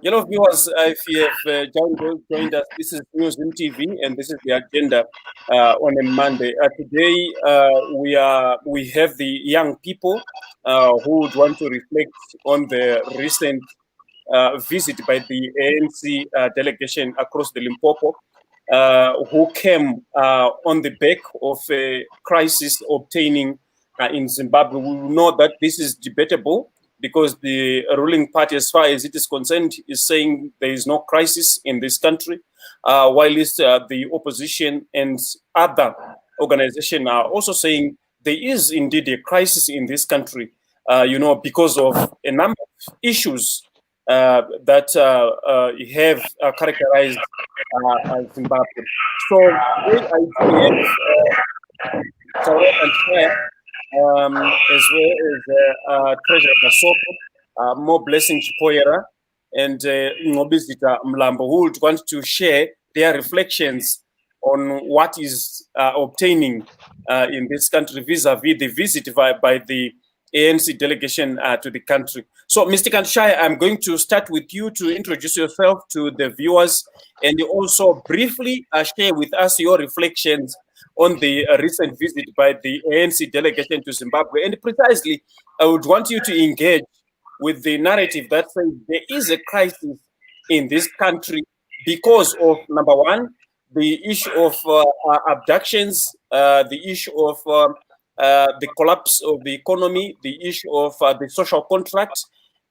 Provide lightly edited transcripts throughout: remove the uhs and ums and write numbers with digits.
Hello, viewers. If you have joined us, this is News in TV, and this is the agenda on a Monday. Today, we have the young people who would want to reflect on the recent visit by the ANC delegation across the Limpopo, who came on the back of a crisis obtaining in Zimbabwe. We know that this is debatable because the ruling party, as far as it is concerned, is saying there is no crisis in this country, while the opposition and other organizations are also saying there is indeed a crisis in this country, because of a number of issues that have characterized Zimbabwe. So today I do have Sarah and Claire, as well as Treasurer Basop, More Blessing Chipoera, and Ngobizita Mlambo, who would want to share their reflections on what is obtaining in this country vis-a-vis the visit by the ANC delegation to the country. So, Mr. Kansha, I'm going to start with you to introduce yourself to the viewers and also briefly share with us your reflections on the recent visit by the ANC delegation to Zimbabwe. And precisely, I would want you to engage with the narrative that says there is a crisis in this country because of, number one, the issue of abductions, the issue of the collapse of the economy, the issue of the social contract,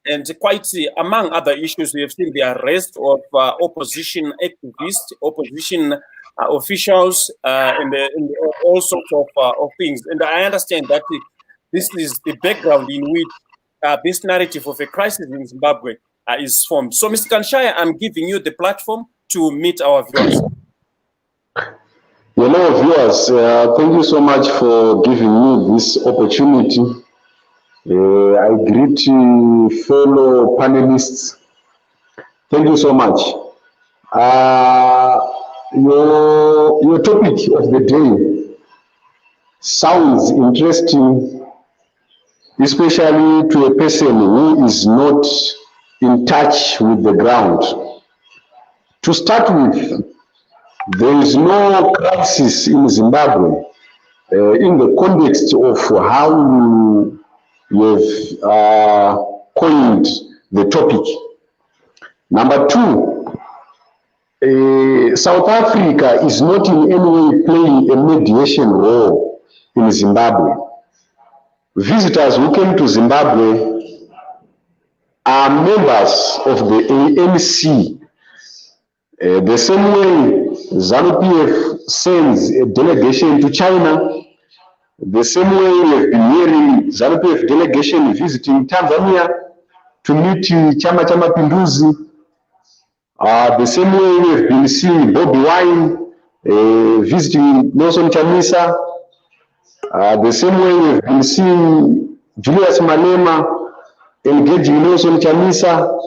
and quite among other issues, we have seen the arrest of opposition activists, opposition officials, and all sorts of things. And I understand that this is the background in which this narrative of a crisis in Zimbabwe is formed. So, Mr. Kanshaya, I'm giving you the platform to meet our viewers. Hello, viewers. Thank you so much for giving me this opportunity. I greet fellow panelists. Thank you so much. Your topic of the day sounds interesting, especially to a person who is not in touch with the ground. To start with, there is no crisis in Zimbabwe in the context of how you have coined the topic. Number two, South Africa is not in any way playing a mediation role in Zimbabwe. Visitors who came to Zimbabwe are members of the ANC. The same way ZANU-PF sends a delegation to China, the same way we have been hearing ZANU-PF delegation visiting Tanzania to meet Chama cha Mapinduzi, the same way we have been seeing Bobby Wine visiting Nelson Chamisa, the same way we have been seeing Julius Malema engaging Nelson Chamisa.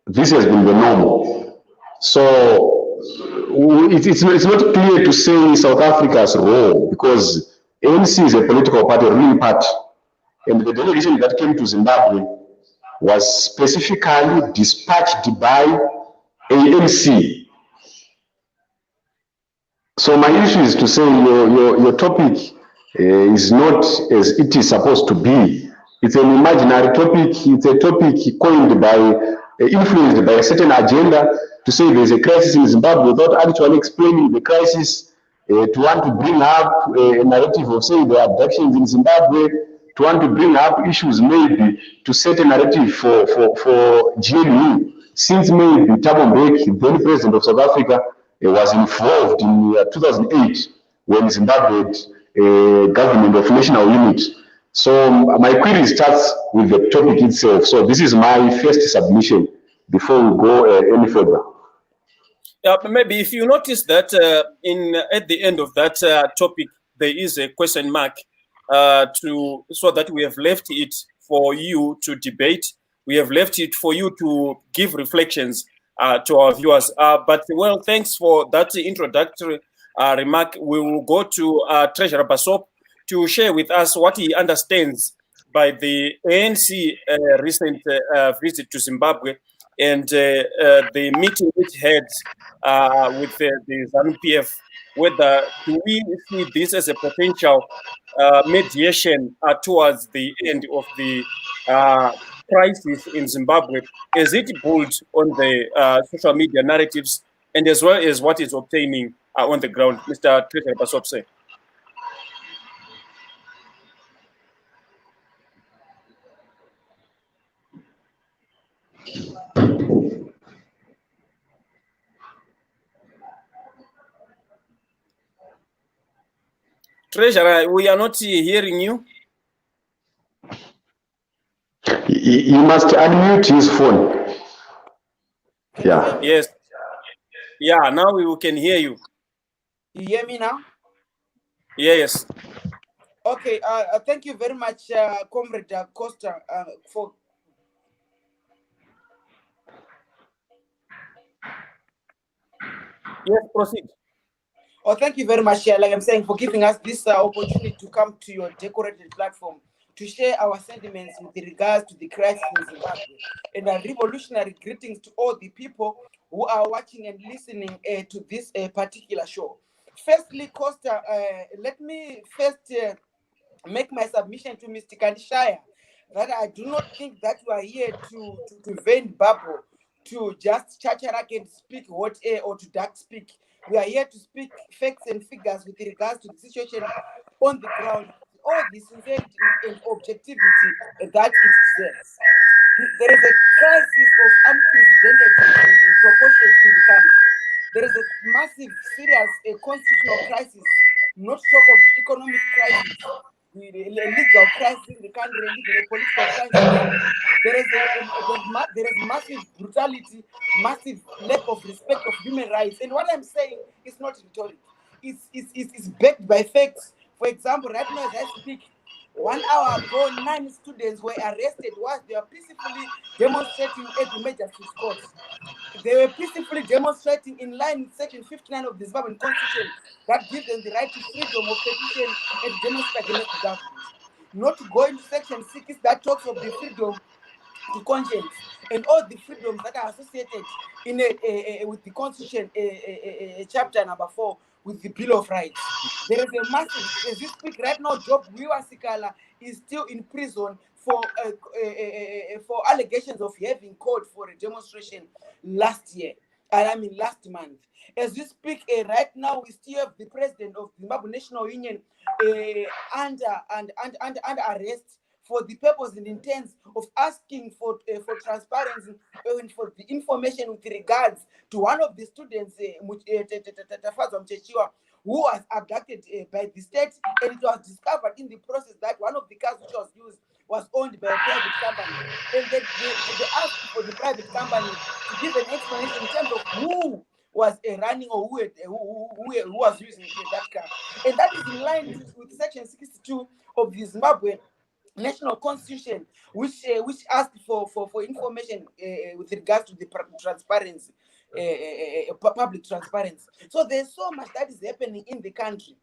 This has been the norm. So it's not clear to say South Africa's role, because ANC is a political party, a ruling party, and the delegation that came to Zimbabwe was specifically dispatched by ANC. So my issue is to say your topic is not as it is supposed to be. It's an imaginary topic. It's a topic coined by, influenced by a certain agenda to say there's a crisis in Zimbabwe without actually explaining the crisis, to want to bring up a narrative of saying there are abductions in Zimbabwe, to want to bring up issues maybe to set a narrative for GNU, since maybe Thabo Mbeki, then president of South Africa, was involved in 2008 when Zimbabwe had a government of national unity. So my query starts with the topic itself. So this is my first submission before we go any further. Maybe if you notice that at the end of that topic, there is a question mark so that we have left it for you to debate. We have left it for you to give reflections to our viewers. But well, thanks for that introductory remark. We will go to Treasurer Basop to share with us what he understands by the ANC recent visit to Zimbabwe and the meeting which had with the ZANU-PF, whether do we see this as a potential mediation towards the end of the crisis in Zimbabwe, as it builds on the social media narratives and as well as what is obtaining on the ground? Mr. Treasurer Basop, say. Treasurer, we are not hearing you. He must unmute his phone. Yeah. Yes. Yeah, now we can hear you. You hear me now? Yes. Okay, thank you very much, Comrade Costa, for... Yes, proceed. Oh, thank you very much, like I'm saying, for giving us this opportunity to come to your decorated platform to share our sentiments with regards to the crisis in Zimbabwe. And a revolutionary greetings to all the people who are watching and listening to this particular show. Firstly, Costa, let me first make my submission to Mr. Kansha that I do not think that you are here to vent bubble, to just chacharak and speak hot air or to dark speak. We are here to speak facts and figures with regards to the situation on the ground, all the sincerity and objectivity that it deserves. There is a crisis of unprecedented proportions in the country. There is a massive, serious constitutional crisis, not talk of the economic crisis, the legal crisis in the country, and even a political crisis. There is massive brutality, massive lack of respect of human rights. And what I'm saying is not rhetoric. It's backed by facts. For example, right now as I speak, 1 hour ago, 9 students were arrested whilst they were peacefully demonstrating at the Magistrates Court. They were peacefully demonstrating in line with Section 59 of the Zimbabwean Constitution that gives them the right to freedom of petition and demonstrate against the government. Not to go into Section 6 that talks of the freedom to conscience and all the freedoms that are associated in with the Constitution, chapter number 4, with the Bill of Rights. There is a massive, as we speak right now, Job Sikala is still in prison for allegations of having called for a demonstration last month. As we speak right now, we still have the president of the Zimbabwe National Union under arrest for the purpose and intent of asking for transparency and for the information with regards to one of the students, who was abducted by the state, and it was discovered in the process that one of the cars which was used was owned by a private company, and they asked for the private company to give an explanation in terms of who was running or who was using that car, and that is in line with Section 62 of the Zimbabwe National Constitution, which asked for information with regards to the transparency, public transparency. So there's so much that is happening in the country,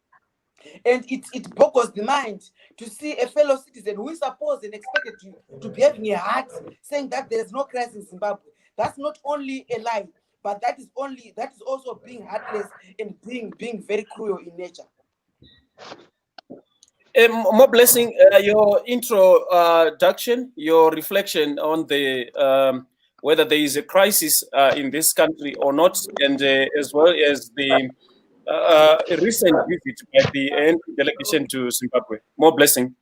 and it boggles the mind to see a fellow citizen who is supposed and expected to be having a heart saying that there's no crisis in Zimbabwe. That's not only a lie, but that is also being heartless and being very cruel in nature. More blessing, your introduction, your reflection on the whether there is a crisis in this country or not, and as well as the recent visit by the ANC delegation to Zimbabwe. More blessing.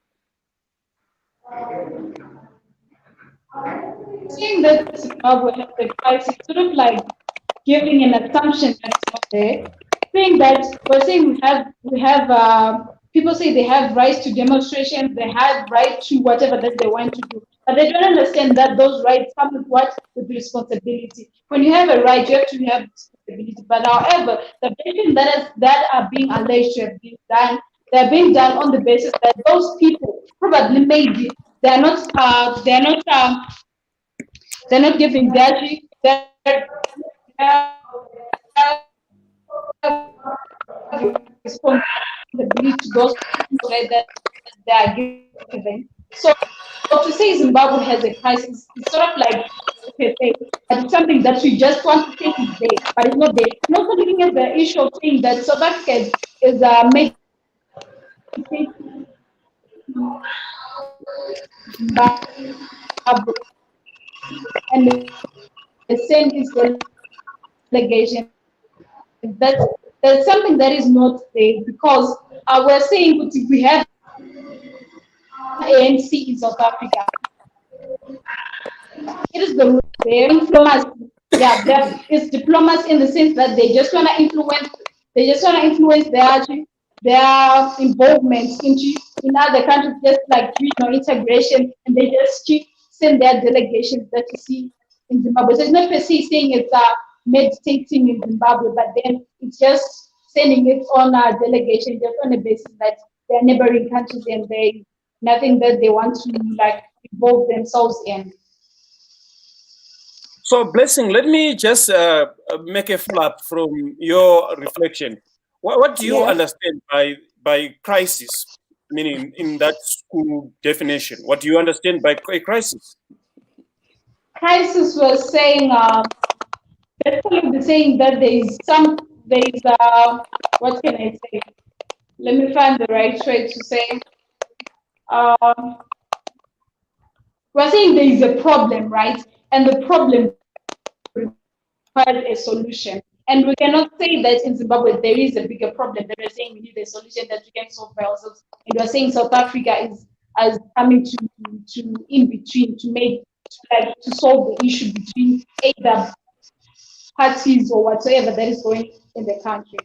Saying that Zimbabwe has a crisis, sort of like giving an assumption that's not there. Saying that we're saying we have people say they have rights to demonstrations, they have right to whatever that they want to do, but they don't understand that those rights come with what? With responsibility. When you have a right, you have to have responsibility. But however, the things that are being alleged to have been done, they're being done on the basis that those people probably maybe they're not giving their responsibility to those that they are given. So to say Zimbabwe has a crisis, it's sort of like, okay, but it's something that we just want to say is there, but it's not there. And also looking at the issue of saying that South Africa is made and the same is delegation. That's something that is not there because we're saying we have ANC in South Africa. It is their influence. Yeah, it's diplomacy in the sense that they just want to influence. They just want to influence their involvement in other countries, just like regional integration, and they just keep send their delegations that you see in Zimbabwe. So it's not per se saying it's meditating in Zimbabwe, but then it's just sending it on a delegation just on the basis that they're neighboring countries and they nothing that they want to like involve themselves in. So, Blessing, let me just make a follow-up from your reflection. What do you understand by crisis? Meaning, in that school definition, what do you understand by a crisis? Crisis was saying, basically saying that what can I say? Let me find the right way to say. We're saying there is a problem, right? And the problem requires a solution. And we cannot say that in Zimbabwe there is a bigger problem that we're saying we need a solution that we can solve by ourselves. And we're saying South Africa is coming to in between to solve the issue between either parties or whatsoever that is going in the country.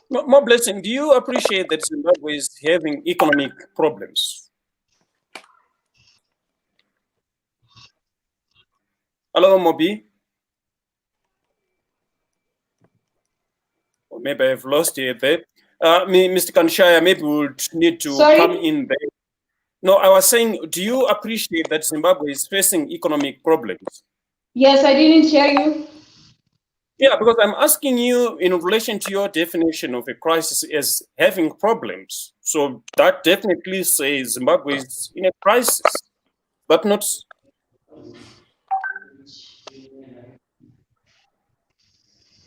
More Blessing, do you appreciate that Zimbabwe is having economic problems? Hello, Mobi. Or maybe I've lost you there. Mr. Kansha, maybe we would need to come in there. No, I was saying, do you appreciate that Zimbabwe is facing economic problems? Yes, I didn't hear you. Yeah, because I'm asking you in relation to your definition of a crisis as having problems. So that definitely says Zimbabwe is in a crisis, but not.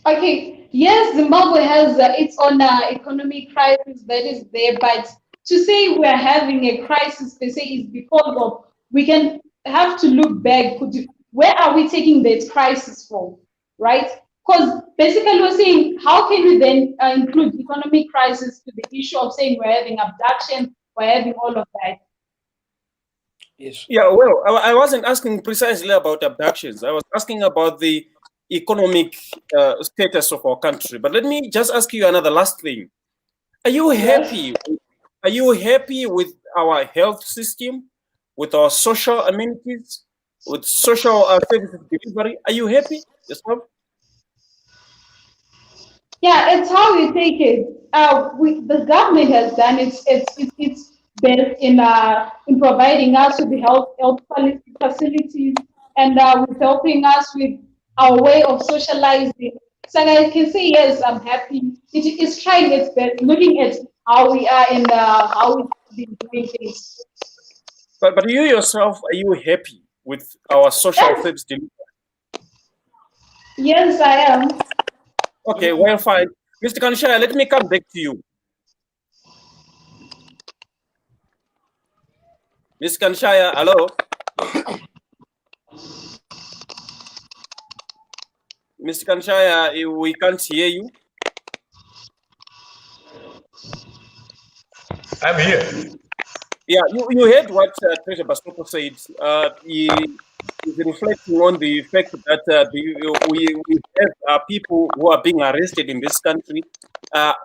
Okay, yes, Zimbabwe has its own economic crisis that is there, but to say we're having a crisis per se is because of we can have to look back. Where are we taking that crisis from, right? Because basically we're saying how can we then include economic crisis to the issue of saying we're having abduction, we're having all of that. Yes. Yeah, well, I wasn't asking precisely about abductions. I was asking about the economic status of our country. But let me just ask you another last thing. Are you happy? Are you happy with our health system, with our social amenities, with social services delivery? Are you happy yourself? Yeah, it's how you take it. The government has done it's best in providing us with the health facilities and with helping us with our way of socializing. So I can say yes, I'm happy. It is trying its best, looking at how we are and how we've been doing things. But you yourself, are you happy with our social service delivery? Yes, I am. Okay, well, fine. Mr. Kansha, let me come back to you. Ms. Kanshaya, hello. Mr. Kanshaya, we can't hear you. I'm here. Yeah, you heard what Treasurer Basop said. He is reflecting on the fact that we have people who are being arrested in this country,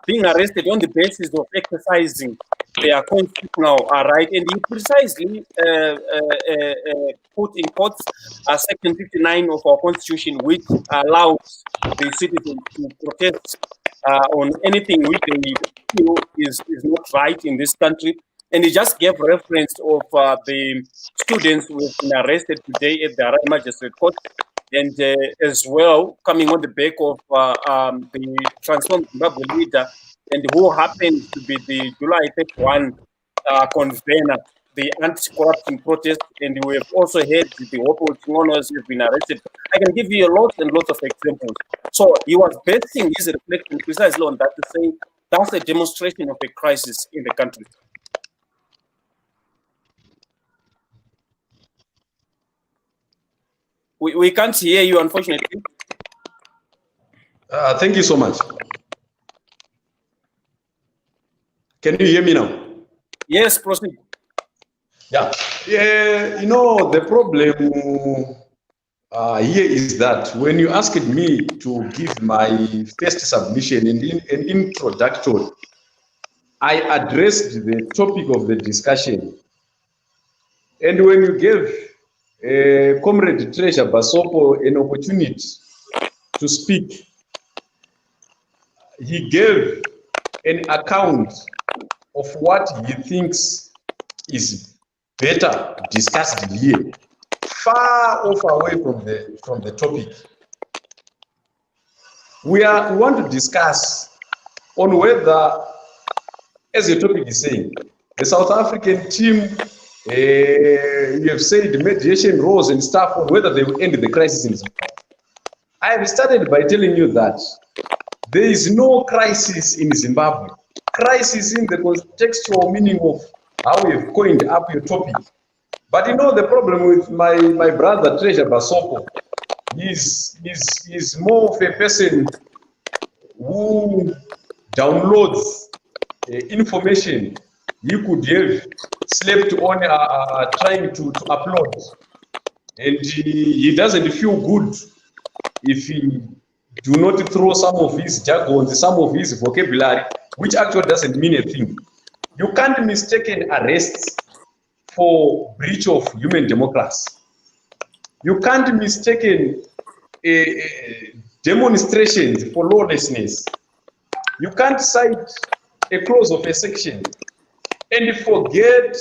being arrested on the basis of exercising their constitutional right, and he precisely put in quotes Section 59 of our Constitution, which allows the citizens to protest on anything which they feel is not right in this country. And he just gave reference of the students who have been arrested today at the Harare Magistrate Court, and as well coming on the back of the Transformed Zimbabwe leader, and who happens to be the July 31 convener the anti-corruption protest, and we have also heard the Oppositioners have been arrested. I can give you lots and lots of examples. So he was basing his reflection precisely on that, to say that's a demonstration of a crisis in the country. We can't hear you, unfortunately. Thank you so much. Can you hear me now? Yes, proceed. Yeah. You know, the problem here is that when you asked me to give my first submission and an introductory, I addressed the topic of the discussion. And when you gave Comrade Treasure Basop an opportunity to speak, he gave an account of what he thinks is better discussed here, far off away from the topic. We want to discuss on whether, as your topic is saying, the South African team, you have said mediation roles and stuff, on whether they will end the crisis in Zimbabwe. I have started by telling you that there is no crisis in Zimbabwe. Crisis in the contextual meaning of how we have coined up your topic. But you know, the problem with my brother Treasure Basop, he's more of a person who downloads information he could have slept on trying to upload. And he doesn't feel good if he do not throw some of his jargons, some of his vocabulary, which actually doesn't mean a thing. You can't mistake an arrest for breach of human democracy. You can't mistake demonstrations for lawlessness. You can't cite a clause of a section and forget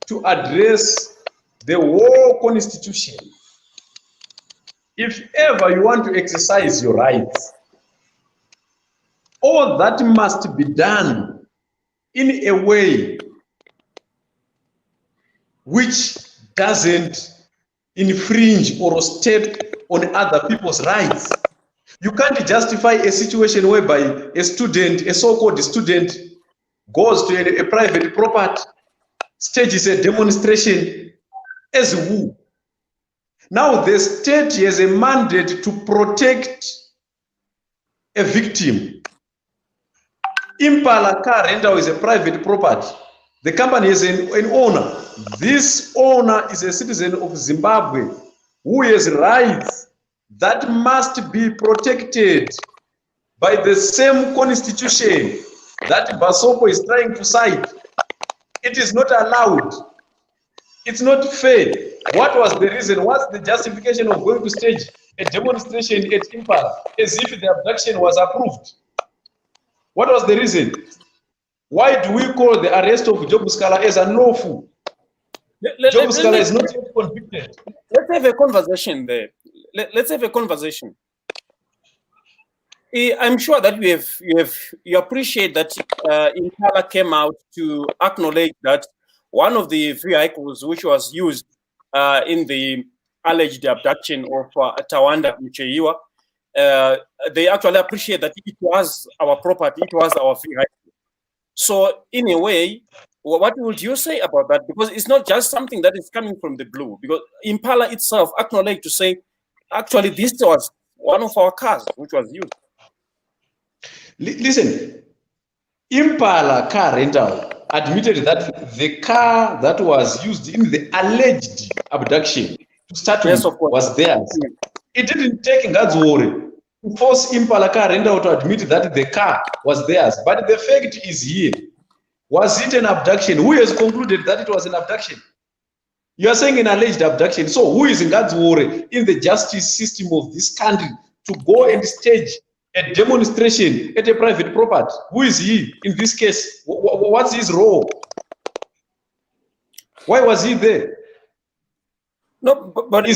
to address the whole constitution. If ever you want to exercise your rights, all that must be done in a way which doesn't infringe or step on other people's rights. You can't justify a situation whereby a student, a so-called student, goes to a private property, stages a demonstration as who? Now the state has a mandate to protect a victim. Impala car rental is a private property. The company is an owner. This owner is a citizen of Zimbabwe who has rights that must be protected by the same constitution that Basop is trying to cite. It is not allowed. It's not fair. What was the reason? What's the justification of going to stage a demonstration at Impala as if the abduction was approved? What was the reason? Why do we call the arrest of Job Scala as unlawful? Job Scala is not yet convicted. Let's have a conversation there. Let's have a conversation. I'm sure that you appreciate that Impala came out to acknowledge that one of the vehicles which was used in the alleged abduction of Tawanda Mcheyiwa, they actually appreciate that it was our property, it was our vehicle. So in a way, what would you say about that? Because it's not just something that is coming from the blue, because Impala itself acknowledged to say, actually, this was one of our cars which was used. Listen, Impala car rental admitted that the car that was used in the alleged abduction to start with was theirs. It didn't take Ngadzwore to force Impala car rental to admit that the car was theirs. But the fact is here, was it an abduction? Who has concluded that it was an abduction? You are saying an alleged abduction. So who is Ngadzwore in the justice system of this country to go and stage a demonstration at a private property? Who is he in this case? What's his role? Why was he there? No, but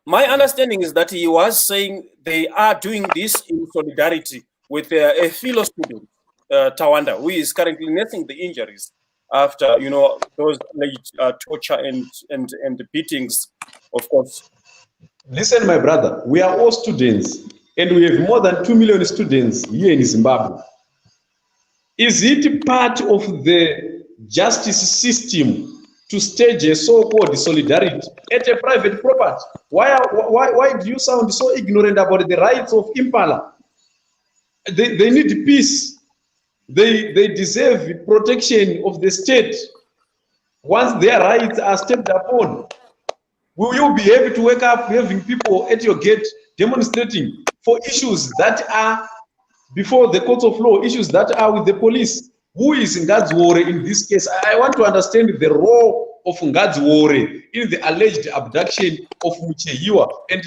my understanding is that he was saying they are doing this in solidarity with a fellow student, Tawanda, who is currently nursing the injuries after, you know, those late torture and the beatings, of course. Listen, my brother, we are all students, and we have more than 2 million students here in Zimbabwe. Is it part of the justice system to stage a so-called solidarity at a private property? Why do you sound so ignorant about the rights of Impala? They need peace. They deserve protection of the state. Once their rights are stepped upon, will you be able to wake up having people at your gate demonstrating for issues that are before the courts of law, issues that are with the police? Who is Ngadzwore in this case? I want to understand the role of Ngadzwore in the alleged abduction of Muchehiwa, and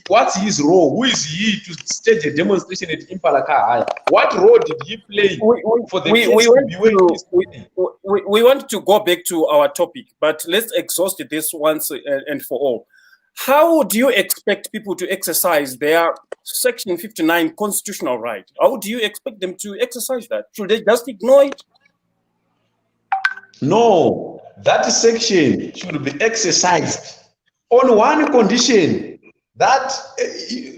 what's his role? Who is he to stage a demonstration at Impala Kahaya? What role did he play for the case to be where we want to go back to our topic, but let's exhaust this once and for all. How do you expect people to exercise their Section 59 constitutional right? How do you expect them to exercise that? Should they just ignore it? No, that section should be exercised on one condition, that,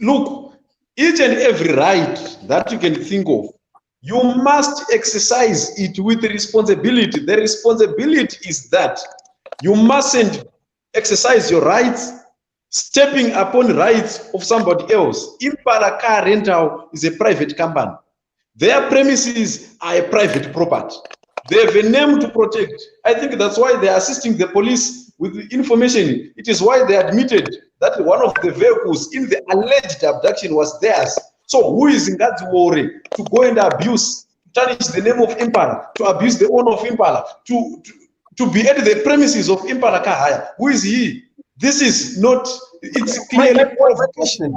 look, each and every right that you can think of, you must exercise it with responsibility. The responsibility is that you mustn't exercise your rights stepping upon rights of somebody else. Impala Car Rental is a private company. Their premises are a private property. They have a name to protect. I think that's why they are assisting the police with the information. It is why they admitted that one of the vehicles in the alleged abduction was theirs. So who is Ngadzwore to go and abuse, tarnish the name of Impala, to abuse the owner of Impala, to be at the premises of Impala Kahaya? Who is he? This is not, it's clearly provocation.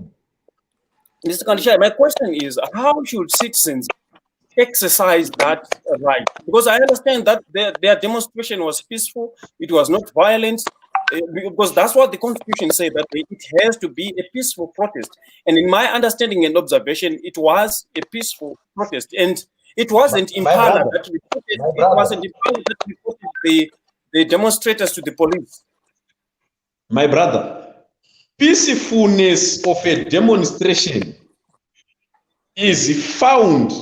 Mr. Kansha, my question is, how should citizens exercise that right? Because I understand that their demonstration was peaceful, it was not violent, because that's what the Constitution said, that it has to be a peaceful protest. And in my understanding and observation, it was a peaceful protest. And it wasn't Impala that reported, it wasn't Impala that reported the demonstrators to the police. My brother, peacefulness of a demonstration is found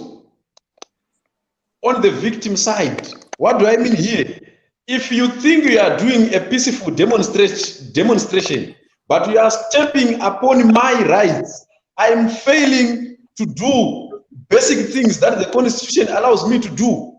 on the victim side. What do I mean here? If you think you are doing a peaceful demonstration, but you are stepping upon my rights, I am failing to do basic things that the Constitution allows me to do,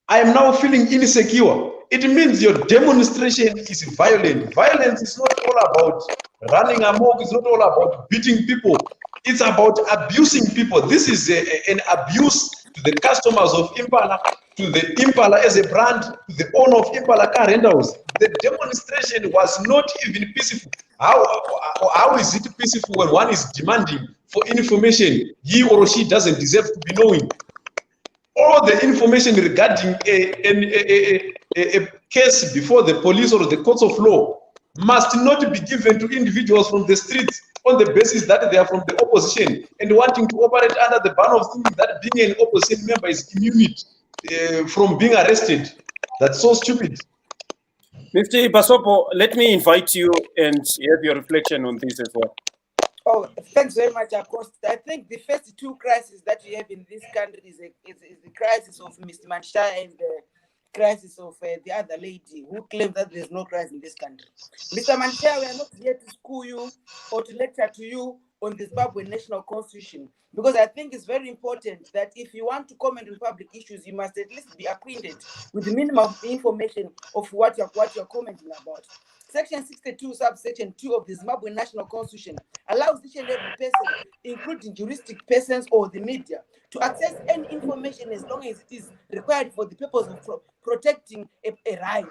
I am now feeling insecure. It means your demonstration is violent. Violence is not all about running amok, it's not all about beating people. It's about abusing people. This is an abuse to the customers of Impala, to the Impala as a brand, to the owner of Impala Car Rentals. The demonstration was not even peaceful. How is it peaceful when one is demanding for information he or she doesn't deserve to be knowing? All the information regarding a case before the police or the courts of law must not be given to individuals from the streets on the basis that they are from the opposition and wanting to operate under the ban of thinking that being an opposition member is immune from being arrested. That's so stupid. Mr. Basop, let me invite you and have your reflection on this as well. Oh, thanks very much, Acosta. I think the first two crises that we have in this country is the crisis of Mr. Mansha and the crisis of the other lady who claims that there's no crisis in this country. Mr. Mansha, we are not here to school you or to lecture to you on the Zimbabwe National Constitution, because I think it's very important that if you want to comment on public issues, you must at least be acquainted with the minimum information of what you're commenting about. Section 62, subsection 2 of the Zimbabwe National Constitution allows each and every person, including juristic persons or the media, to access any information as long as it is required for the purpose of protecting a right.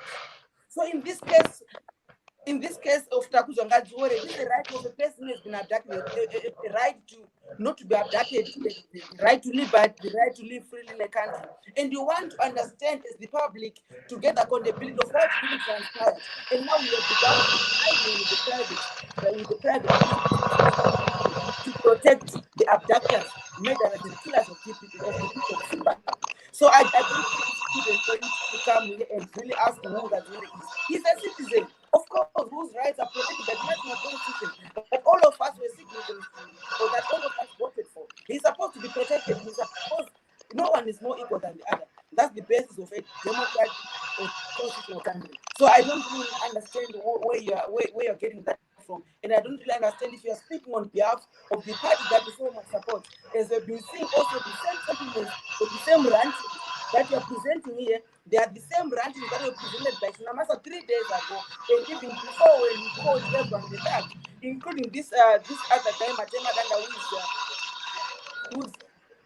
So in this case of Takuzo Ngadzwore, this is the right of a person who has been abducted, a right to not to be abducted, the right to live, but the right to live freely in a country. And you want to understand as the public to get accountability of what's being transparent. And now we have begun with the private to protect the abductors, murderers, and killers of the people of Zimbabwe. So I think it's student for him to come here and really ask who that really is. He's a citizen, of course, whose rights are protected by the national constitution. But all of us were signatories to, or that all of us voted for. He's supposed to be protected. He's supposed. No one is more equal than the other. That's the basis of a democratic or constitutional country. So I don't really understand where you're getting that from, and I don't really understand if you are speaking on behalf of the party that you so much support. As we've been seeing also the same sentiments or the same rantings that you are presenting here, they are the same rantings that were presented by Sinamasa 3 days ago, and even before when we called everyone the fact, including this other guy, Matema Ganda,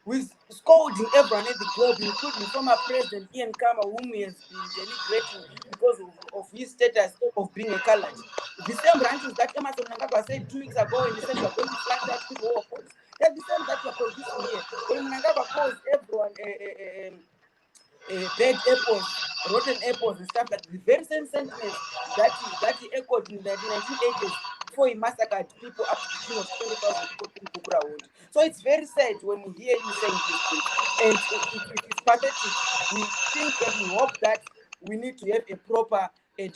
who's scolding everyone at the globe, including former President Ian Kama, whom he has been denigrating because of his status of being a colored. The same rankings that Emerson Mnangagwa said 2 weeks ago when he said we're going to flash out people who are opposed. They're the same that you're producing here. When Mnangagwa calls everyone bad apples, rotten apples and stuff like that, the very same sentiments that he echoed in the 1980s before he massacred people up to the tune of 20,000 people in Bukura Wood. So it's very sad when we hear you saying these things. And it's pathetic. We think and we hope that we need to have a proper and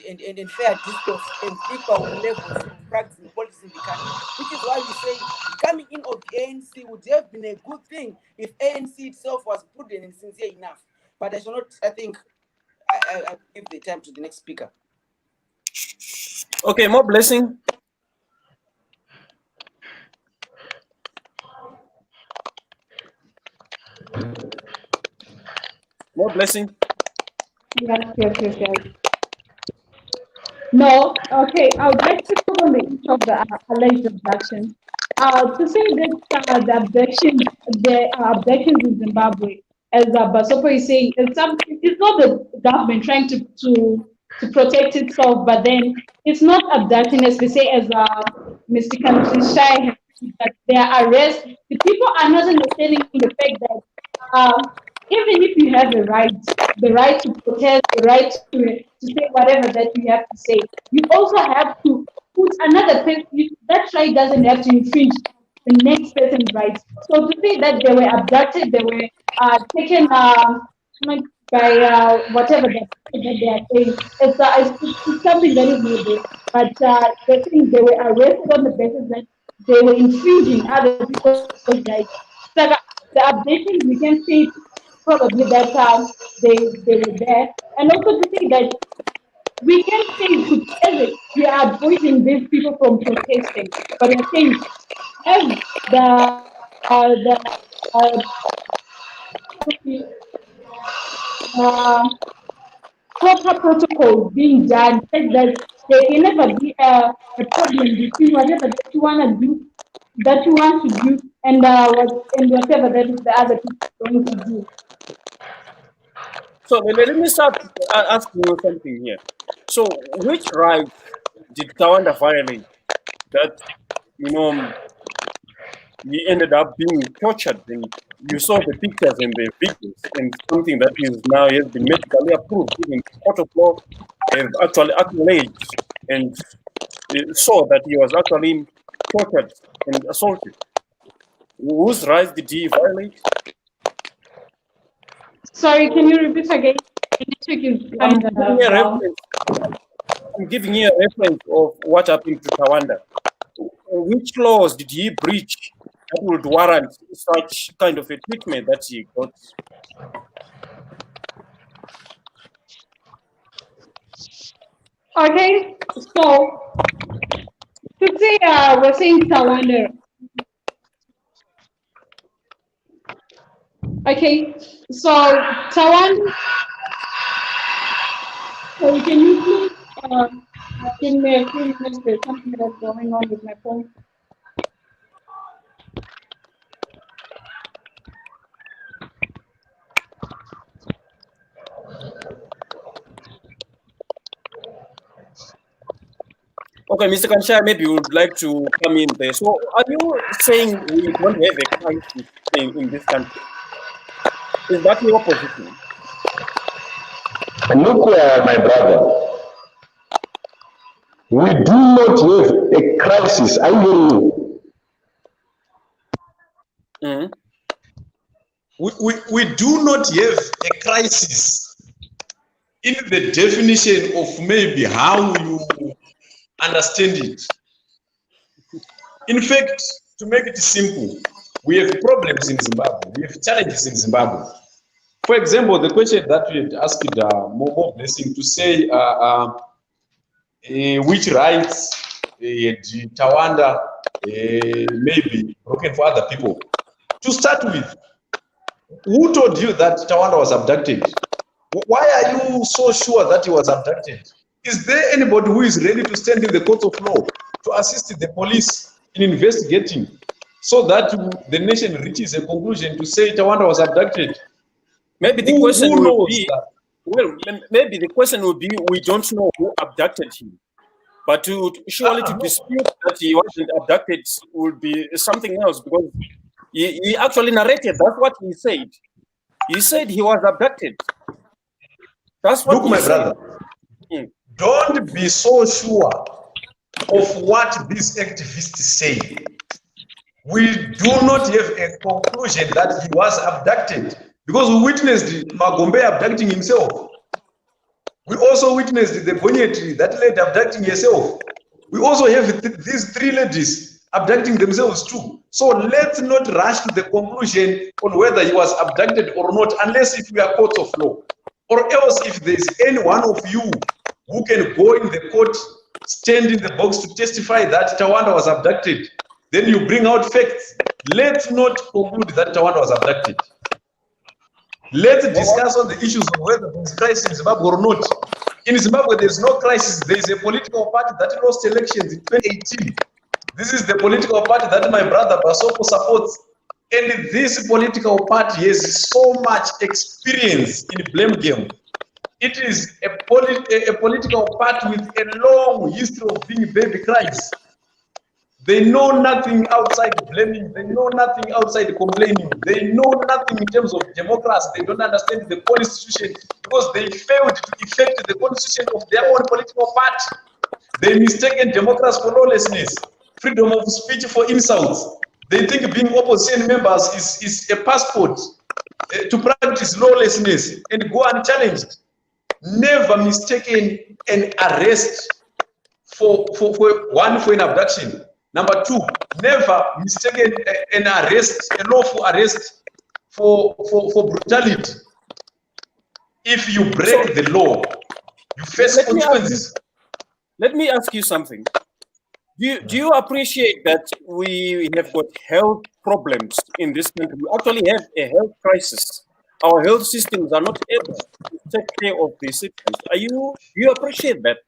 fair discourse and equal levels of practicing politics in the country. Which is why we say coming in of the ANC would have been a good thing if ANC itself was prudent and sincere enough. But I shall not, I think, I give the time to the next speaker. Okay, more blessing. More blessing. Yes. No, okay, I would like to comment on each of the alleged abductions. To say that the abductions in Zimbabwe, as Basop is saying, it's not the government trying to protect itself, but then it's not abducting, as we say, as Mr. Kansha, that their arrest, the people are not understanding the fact that even if you have the right to protest, the right to say whatever that you have to say, you also have to put another person. That right doesn't have to infringe the next person's rights. So to say that they were abducted, they were taken by whatever that they are saying, it's something that is needed. But they think they were arrested on the basis that they were infringing other people's rights. So the updating, we can see probably that they were there. And also to say that we can say we are avoiding these people from protesting, but I think as proper protocol being done, said that there can never be a problem between whatever that you want to do, and whatever that is the other people going to do. So let me start asking you something here. So which rights did Tawanda violate that, he ended up being tortured? And you saw the pictures and the videos, and something that is now has been medically approved. Even the court of law have actually acknowledged and saw that he was actually tortured and assaulted. Whose rights did he violate? Sorry, can you repeat again? The network is kind of I'm giving you a reference of what happened to Tawanda. Which laws did he breach that would warrant such kind of a treatment that he got? Okay, so to say we're saying Tawanda. Okay, so Tawanda. So can you please give me a few minutes? There's something that's going on with my phone. Okay, Mr. Kansha, maybe you would like to come in there. So, are you saying we don't have a crisis in this country? Is that your position? Look, my brother, we do not have a crisis. I mean, we do not have a crisis. in the definition of maybe how you understand it. In fact, to make it simple, we have problems in Zimbabwe, we have challenges in Zimbabwe. For example, the question that we had asked Momo Blessing to say which rights Tawanda may be broken for other people. To start with, who told you that Tawanda was abducted? Why are you so sure that he was abducted? Is there anybody who is ready to stand in the court of law to assist the police in investigating so that the nation reaches a conclusion to say Tawanda was abducted? Maybe the question will be, well, maybe the question will be, we don't know who abducted him. But surely to dispute that he wasn't abducted would be something else, because he actually narrated. That's what he said. He said he was abducted. That's what Look, my brother, don't be so sure of what these activists say. We do not have a conclusion that he was abducted, because we witnessed Magombe abducting himself. We also witnessed the Bonyetri, that lady abducting herself. We also have these three ladies abducting themselves too. So let's not rush to the conclusion on whether he was abducted or not, unless if we are courts of law. Or else if there is any one of you who can go in the court, stand in the box to testify that Tawanda was abducted, then you bring out facts. Let's not conclude that Tawanda was abducted. Let's discuss on the issues of whether there is a crisis in Zimbabwe or not. In Zimbabwe, there is no crisis. There is a political party that lost elections in 2018. This is the political party that my brother Basop supports. And this political party has so much experience in blame game. It is a political party with a long history of being baby cries. They know nothing outside blaming. They know nothing outside complaining. They know nothing in terms of democracy. They don't understand the constitution because they failed to effect the constitution of their own political party. They mistaken democracy for lawlessness, freedom of speech for insults. They think being opposition members is a passport to practice lawlessness and go unchallenged. Never mistaken an arrest for an abduction. Number two, never mistaken an arrest, a lawful arrest for brutality. If you break the law, you face consequences. Let me ask you something. Do you appreciate that we have got health problems in this country? We actually have a health crisis. Our health systems are not able to take care of these systems. Do you appreciate that?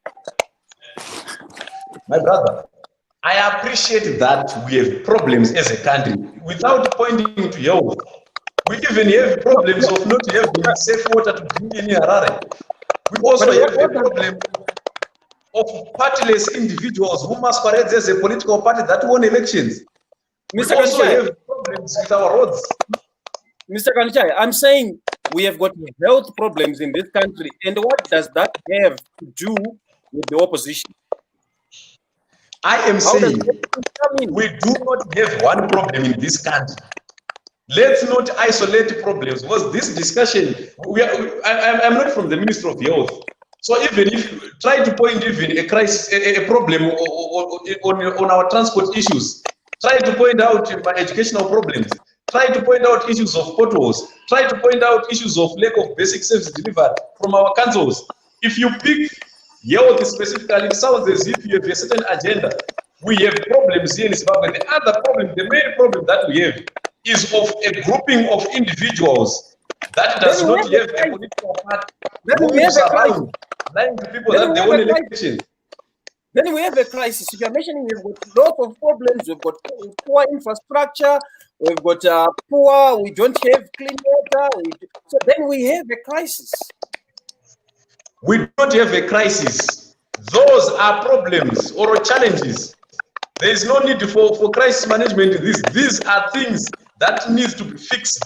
My brother, I appreciate that we have problems as a country. Without pointing to health, we even have problems of not having safe water to drink in Harare. We also have a problem of partiless individuals who masquerade as a political party that won elections. Mr. We also Kansha, have problems with our roads. Mr. Kansha, I'm saying we have got health problems in this country, and what does that have to do with the opposition? I am saying we do not have one problem in this country. Let's not isolate problems, because this discussion, I'm not from the Ministry of Health. So even if you try to point even a crisis, a problem on our transport issues, try to point out my educational problems, try to point out issues of potholes, try to point out issues of lack of basic service delivered from our councils. If you pick health specifically, it sounds as if you have a certain agenda. We have problems here in Zimbabwe. The other problem, the main problem that we have is of a grouping of individuals that does not have a political party who is around lying to people that they won elections. Then we have a crisis. If you're mentioning we've got lots of problems, we've got poor infrastructure, we've got poor, we don't have clean water. So then we have a crisis. We don't have a crisis. Those are problems or challenges. There is no need for crisis management. These are things that need to be fixed.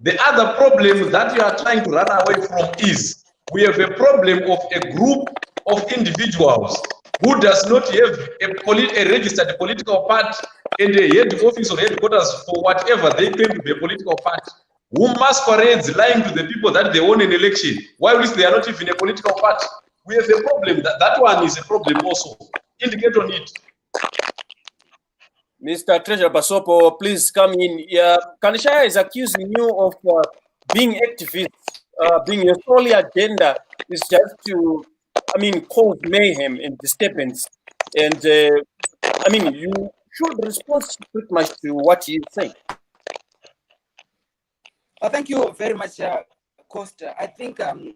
The other problem that you are trying to run away from is we have a problem of a group of individuals who does not have a registered political party and a head office or headquarters for whatever they claim to be a political party. who masquerades lying to the people that they won an election, while they are not even a political party. We have a problem. That one is a problem also. Indicate on it. Mr. Treasurer Basop, please come in. Kansha is accusing you of being activists, being your sole agenda is just to, cause mayhem and disturbance. And, you should respond pretty much to what he's saying. Thank you very much, Costa. I think, and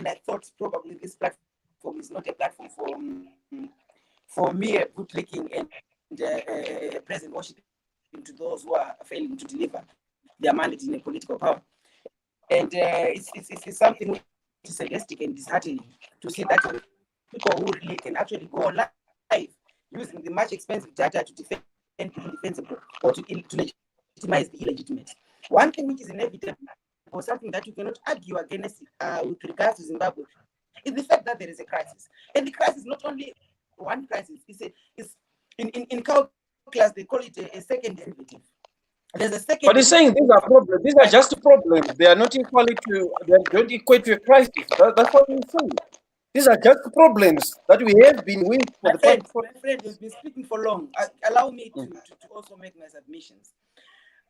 I thought probably this platform is not a platform for mere bootlicking and present worship to those who are failing to deliver their mandate in a political power. And it's something which is sadistic and disheartening to see that people who really can actually go live using the much expensive data to defend the indefensible or to legitimize the illegitimate. One thing which is inevitable, or something that you cannot argue against with regards to Zimbabwe, is the fact that there is a crisis. And the crisis is not only one crisis, it's in calculus, they call it a second derivative. There's a second. But he's saying these are problems. These are just problems. They are not they don't equate to a crisis. That's what he's saying. These are just problems that we have been with for the past. My friend, we've been speaking for long. Allow me to also make my submissions.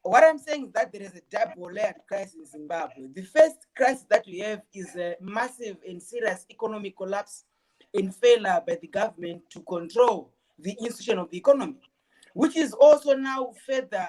What I'm saying is that there is a double-layered crisis in Zimbabwe. The first crisis that we have is a massive and serious economic collapse and failure by the government to control the institution of the economy, which is also now further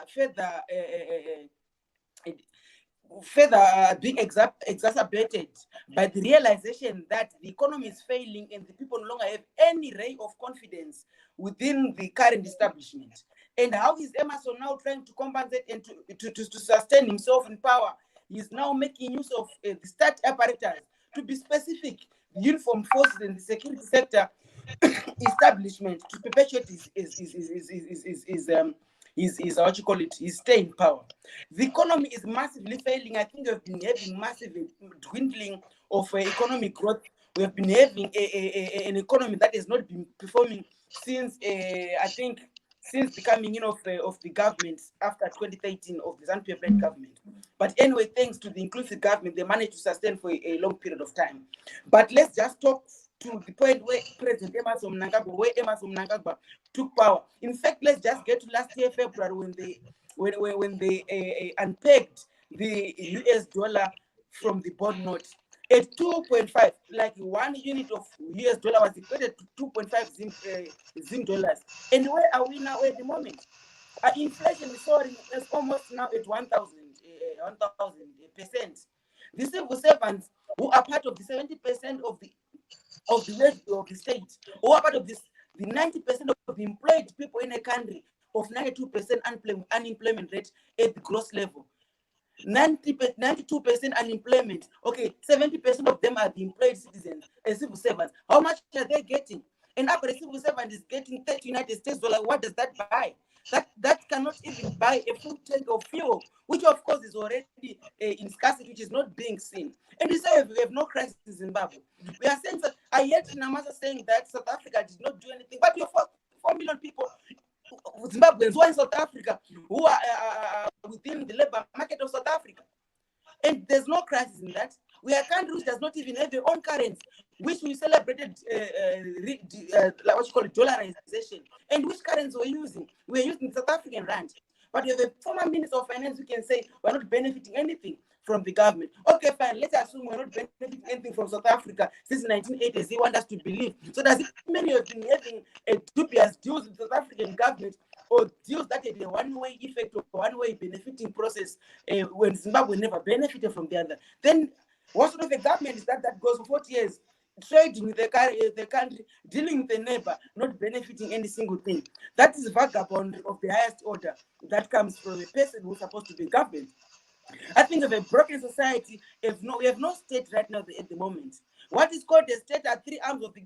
being exacerbated by the realization that the economy is failing and the people no longer have any ray of confidence within the current establishment. And how is Emerson now trying to compensate and to sustain himself in power? He is now making use of the state apparatus. To be specific, the uniformed forces in the security sector establishment to perpetuate his stay in power. The economy is massively failing. I think we've been having massive dwindling of economic growth. We have been having an economy that has not been performing since since the coming in of the government after 2013 of the ZANU-PF government. But anyway, thanks to the inclusive government, they managed to sustain for a long period of time. But let's just talk to the point where President Emerson Mnangagwa took power. In fact, let's just get to last year February when they unpegged the US dollar from the bond note at 2.5, like 1 unit of US dollar was equated to 2.5 Zim dollars. And where are we now at the moment? Inflation is soaring, is almost now at 1,000%. The civil servants who are part of the 70% of the wage of the state, who are part of this, the 90% of the employed people in a country of 92% unemployment rate at the gross level. 92% unemployment. Okay, 70% of them are the employed citizens and civil servants. How much are they getting? An average civil servant is getting 30 United States dollars. What does that buy? That cannot even buy a full tank of fuel, which of course is already in scarcity, which is not being seen. And we say we have no crisis in Zimbabwe. We are saying that I heard Namasa saying that South Africa did not do anything, but you have 4 million people, Zimbabweans who are in South Africa, who are within the labor market of South Africa. And there's no crisis in that. We are a country which does not even have their own currency, which we celebrated dollarization. And which currency we're using? We're using South African rand. But we have a former Minister of Finance who can say we're not benefiting anything from the government. Okay, fine, let's assume we're not benefiting anything from South Africa since 1980s. They want us to believe. So does it mean you have been having dubious deals with the South African government, or deals that had a one-way effect or one-way benefiting process when Zimbabwe never benefited from the other? Then what sort of a government is that goes for 40 years trading with the country, dealing with the neighbor, not benefiting any single thing? That is vagabond of the highest order that comes from a person who's supposed to be government. I think of a broken society. We have no state right now at the moment. What is called a state are three arms of a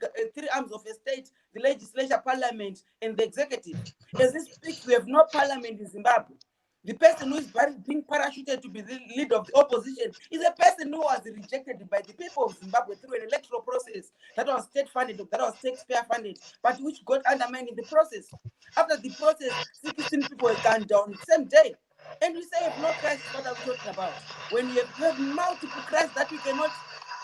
state: the legislature, parliament, and the executive. As we speak, we have no parliament in Zimbabwe. The person who is being parachuted to be the leader of the opposition is a person who was rejected by the people of Zimbabwe through an electoral process that was state-funded, that was taxpayer-funded, but which got undermined in the process. After the process, 16 people were gunned down the same day. And we say, if no crisis, what are we talking about? When we have multiple crises that we cannot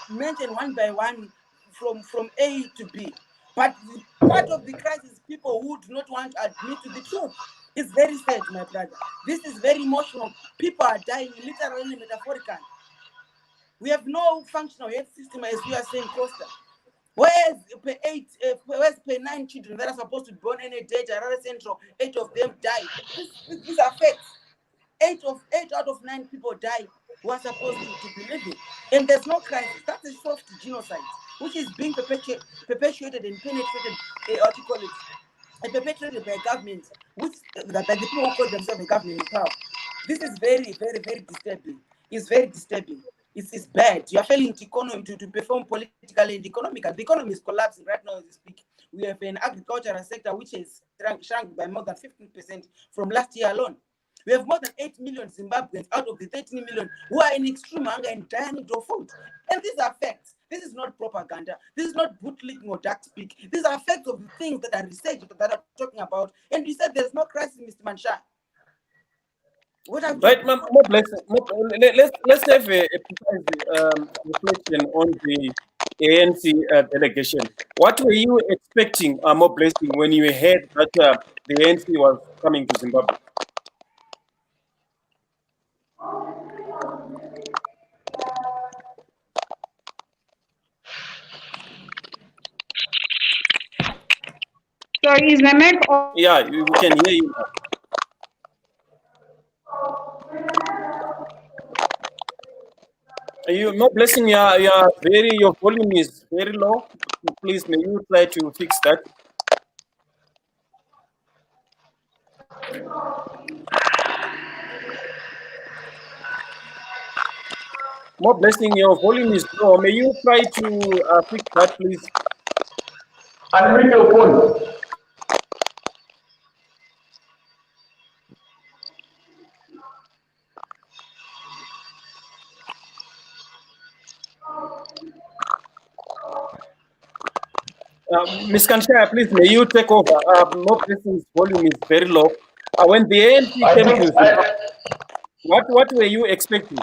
mention one by one from A to B. But part of the crisis is people who do not want to admit to the truth. It's very sad, my brother. This is very emotional. People are dying, literally, metaphorically. We have no functional health system, as you are saying, Costa. Where's per 9 children that are supposed to be born any day, Harare Central, 8 of them die. These are facts. 8 out of 9 people die who are supposed to be living. And there's no crisis. That's a soft genocide, which is being perpetuated and penetrated, perpetrated by governments, which by the people who call themselves a government in power. This is very, very, very disturbing. It's very disturbing. It's bad. You are failing to perform politically and economically. The economy is collapsing right now as we speak. We have an agricultural sector which has shrunk by more than 15% from last year alone. We have more than 8 million Zimbabweans out of the 13 million who are in extreme hunger and dying of food. And these are facts. This is not propaganda. This is not bootlicking or dark speak. These are facts of the things that are researched, that are talking about. And you said there's no crisis, Mr. Mansha. What are Right, more blessing. Let's have a precise reflection on the ANC delegation. What were you expecting, more blessing, when you heard that the ANC was coming to Zimbabwe? Sorry, is my mic on? Yeah, we can hear you. You more blessing. Your volume is very low. Please, may you try to fix that? More blessing. Your volume is low. May you try to fix that, please? Unmute your phone. Ms. Kansha, please, may you take over? More blessing's volume is very low. When the ANC came to Zimbabwe, what were you expecting?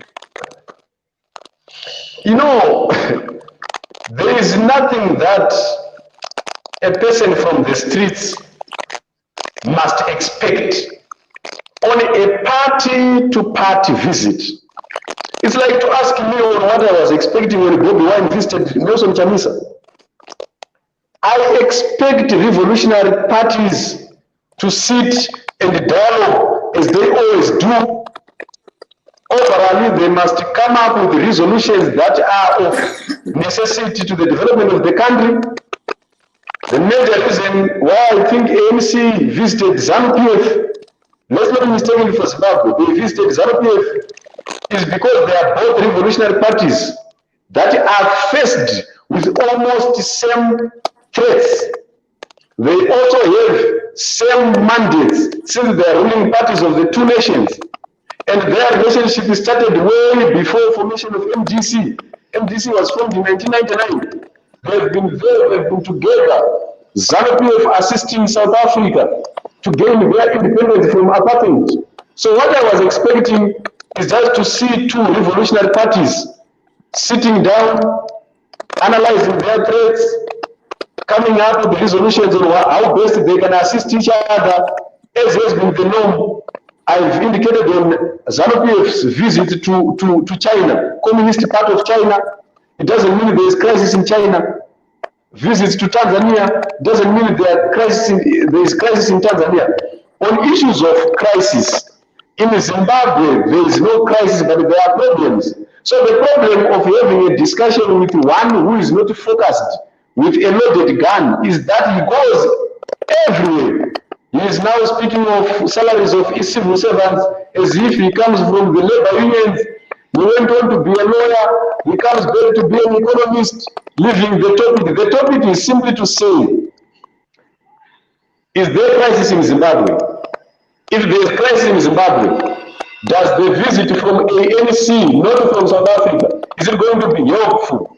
You know, there is nothing that a person from the streets must expect on a party-to-party visit. It's like to ask me on what I was expecting when Bobby Wine visited Nelson Chamisa. I expect revolutionary parties to sit and dialogue as they always do. Overall, they must come up with resolutions that are of necessity to the development of the country. The major reason why I think ANC visited ZANU-PF, let's not mistake it for Zimbabwe, they visited ZANU-PF is because they are both revolutionary parties that are faced with almost same threats. They also have same mandates since they are ruling parties of the two nations. And their relationship started way before formation of MDC. MDC was formed in 1999. They've been together. ZANU-PF assisting South Africa to gain their independence from apartheid. So what I was expecting is just to see two revolutionary parties sitting down, analyzing their threats, coming up with resolutions on how best they can assist each other, as has been the norm. I've indicated on ZANU-PF's visit to China, communist part of China. It doesn't mean there is crisis in China. Visits to Tanzania doesn't mean there is crisis in Tanzania. On issues of crisis, in Zimbabwe, there is no crisis, but there are problems. So the problem of having a discussion with one who is not focused with a loaded gun is that he goes everywhere. He is now speaking of salaries of civil servants as if he comes from the labor unions. He went on to be a lawyer. He comes back to be an economist, leaving the topic. The topic is simply to say, is there crisis in Zimbabwe? If there is crisis in Zimbabwe, does the visit from ANC, not from South Africa, is it going to be helpful?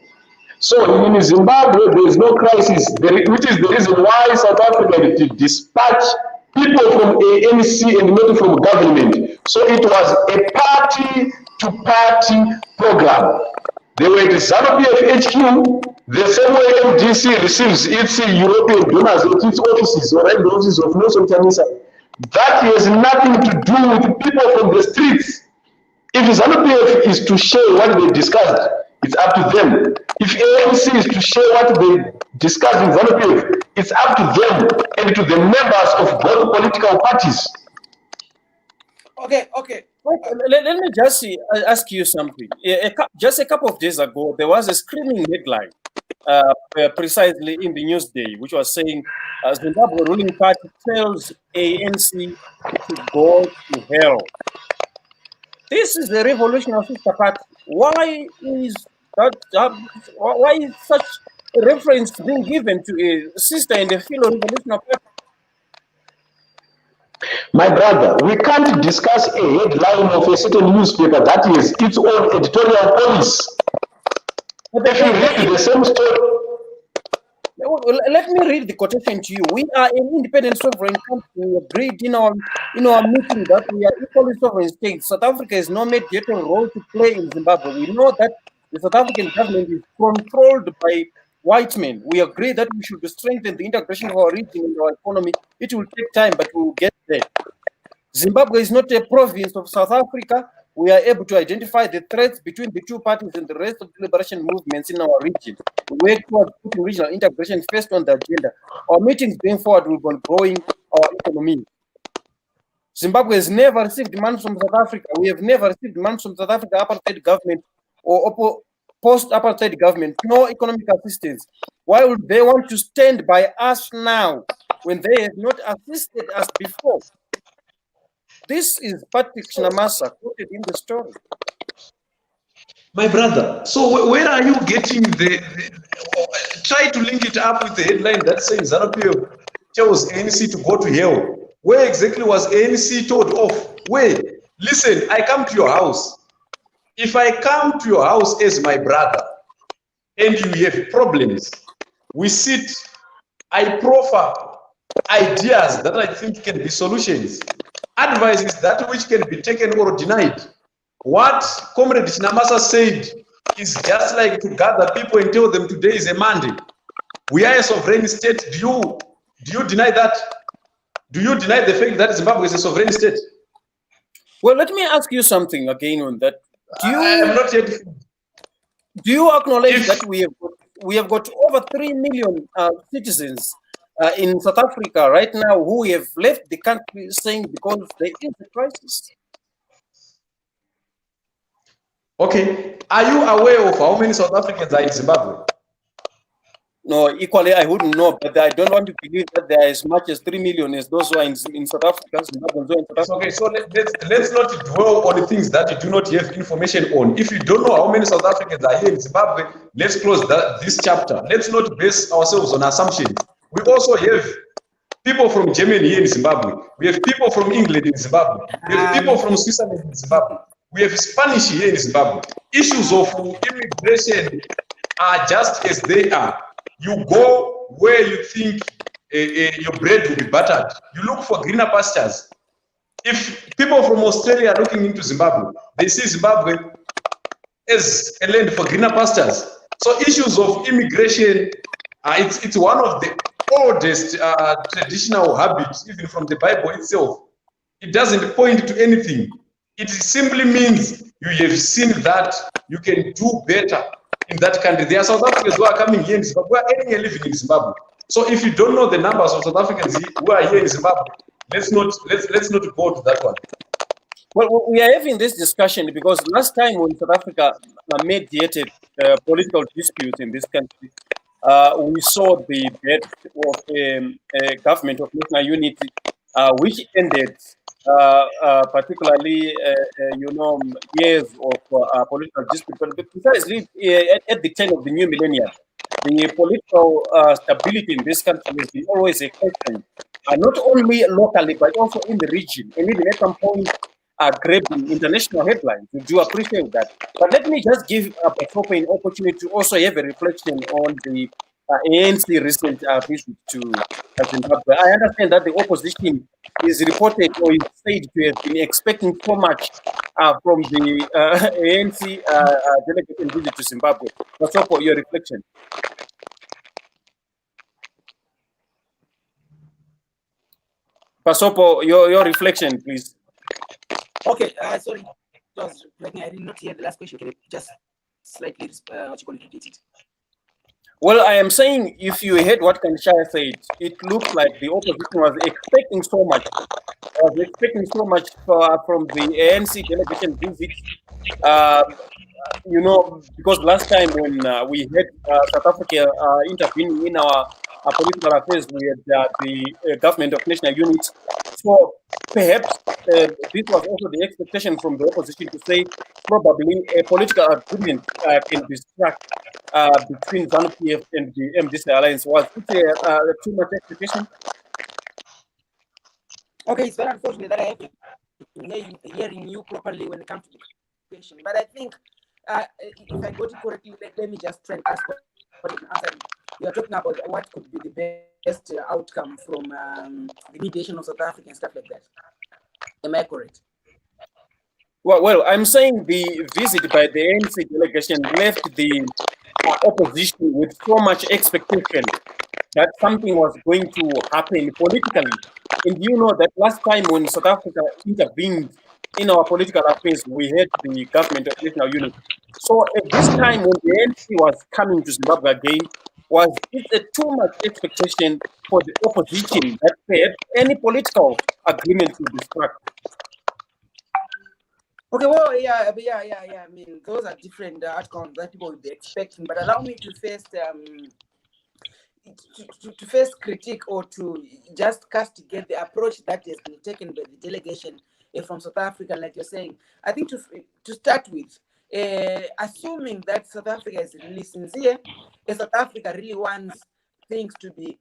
So in Zimbabwe, there is no crisis, which is the reason why South Africa did dispatch people from ANC and not from government. So it was a party-to-party program. They were at ZANU-PF HQ, the same way MDC receives its European donors at its offices or at the offices of Nelson Chamisa. That has nothing to do with people from the streets. If ZANU-PF is to share what they discussed, it's up to them. If ANC is to share what they discussed in ZANU-PF, it's up to them and to the members of both political parties. Okay. Let me just ask you something. Just a couple of days ago, there was a screaming headline, precisely in the Newsday, which was saying Zimbabwe ruling party tells ANC to go to hell. This is the revolution of sister party. Why is such a reference being given to a sister and a fellow revolution of party? My brother, we can't discuss a headline of a certain newspaper that is its own editorial policy. If you read the same story, let me read the quotation to you. We are an independent sovereign country. We agreed in our meeting that we are equally sovereign states. South Africa has no mediator role to play in Zimbabwe. We know that the South African government is controlled by white men. We agree that we should strengthen the integration of our region and our economy. It will take time, but we will get there. Zimbabwe is not a province of South Africa. We are able to identify the threats between the two parties and the rest of the liberation movements in our region. We work towards putting regional integration first on the agenda. Our meetings going forward will be on growing our economy. Zimbabwe has never received money from South Africa. We have never received money from South Africa apartheid government or post-apartheid government. No economic assistance. Why would they want to stand by us now when they have not assisted us before? This is Patrick Shinamasa quoted in the story. My brother, so where are you getting try to link it up with the headline that says ZANU-PF tells ANC to go to hell. Where exactly was ANC told off? Where? Listen, I come to your house. If I come to your house as my brother and you have problems, we sit, I proffer ideas that I think can be solutions. Advice is that which can be taken or denied. What Comrade Shinamasa said is just like to gather people and tell them today is a Monday. We are a sovereign state. Do you deny that? Do you deny the fact that Zimbabwe is a sovereign state? Well, let me ask you something again on that. I am not yet. Do you acknowledge that we have got over 3 million citizens in South Africa right now who have left the country saying because there is a crisis? Okay. Are you aware of how many South Africans are in Zimbabwe? No, equally, I wouldn't know, but I don't want to believe that there are as much as 3 million as those who are in South Africa. Okay, so let's not dwell on the things that you do not have information on. If you don't know how many South Africans are here in Zimbabwe, let's close this chapter. Let's not base ourselves on assumptions. We also have people from Germany here in Zimbabwe. We have people from England in Zimbabwe. We have people from Switzerland in Zimbabwe. We have Spanish here in Zimbabwe. Issues of immigration are just as they are. You go where you think your bread will be buttered. You look for greener pastures. If people from Australia are looking into Zimbabwe, they see Zimbabwe as a land for greener pastures. So issues of immigration, it's one of the oldest traditional habits, even from the Bible itself. It doesn't point to anything. It simply means you have seen that you can do better in that country. There are South Africans who are coming here in Zimbabwe, who are earning a living in Zimbabwe. So if you don't know the numbers of South Africans who are here in Zimbabwe, let's not go to that one. Well, we are having this discussion because last time when South Africa mediated political disputes in this country, we saw the death of a government of national unity, which ended particularly, years of political dispute. But precisely at the turn of the new millennium, the political stability in this country has been always a question, not only locally but also in the region, and even at some point grabbing international headlines. We do appreciate that. But let me just give Basop an opportunity to also have a reflection on the ANC recent visit to Zimbabwe. I understand that the opposition is reported or is said to have been expecting so much from the ANC delegation visit to Zimbabwe. Basop, your reflection. Basop, your reflection, please. Okay, sorry. I did not hear the last question. Can you just slightly repeat it? Well, I am saying if you heard what Kansha said, it looks like the opposition was expecting so much. From the ANC delegation visit. Because last time when we had South Africa intervening in our political affairs, we had the government of national unity. So perhaps this was also the expectation from the opposition to say probably a political agreement can be struck between ZANU-PF and the MDC alliance. Was it too much expectation? Okay, it's very unfortunate that I have hearing you properly when it comes to the question. But I think if I got it correctly, let me just try and ask what you can answer. You are talking about what could be the best outcome from the mediation of South Africa and stuff like that. Am I correct? Well, I'm saying the visit by the ANC delegation left the opposition with so much expectation that something was going to happen politically. And you know that last time when South Africa intervened in our political affairs, we had the government of national unity. So at this time when the ANC was coming to Zimbabwe again, was it a too much expectation for the opposition that perhaps any political agreement will be struck? Okay, well, yeah. I mean, those are different outcomes that people would be expecting. But allow me to first to first critique or to just castigate the approach that has been taken by the delegation from South Africa, like you're saying. I think to start with, assuming that South Africa is really sincere, and South Africa really wants things to be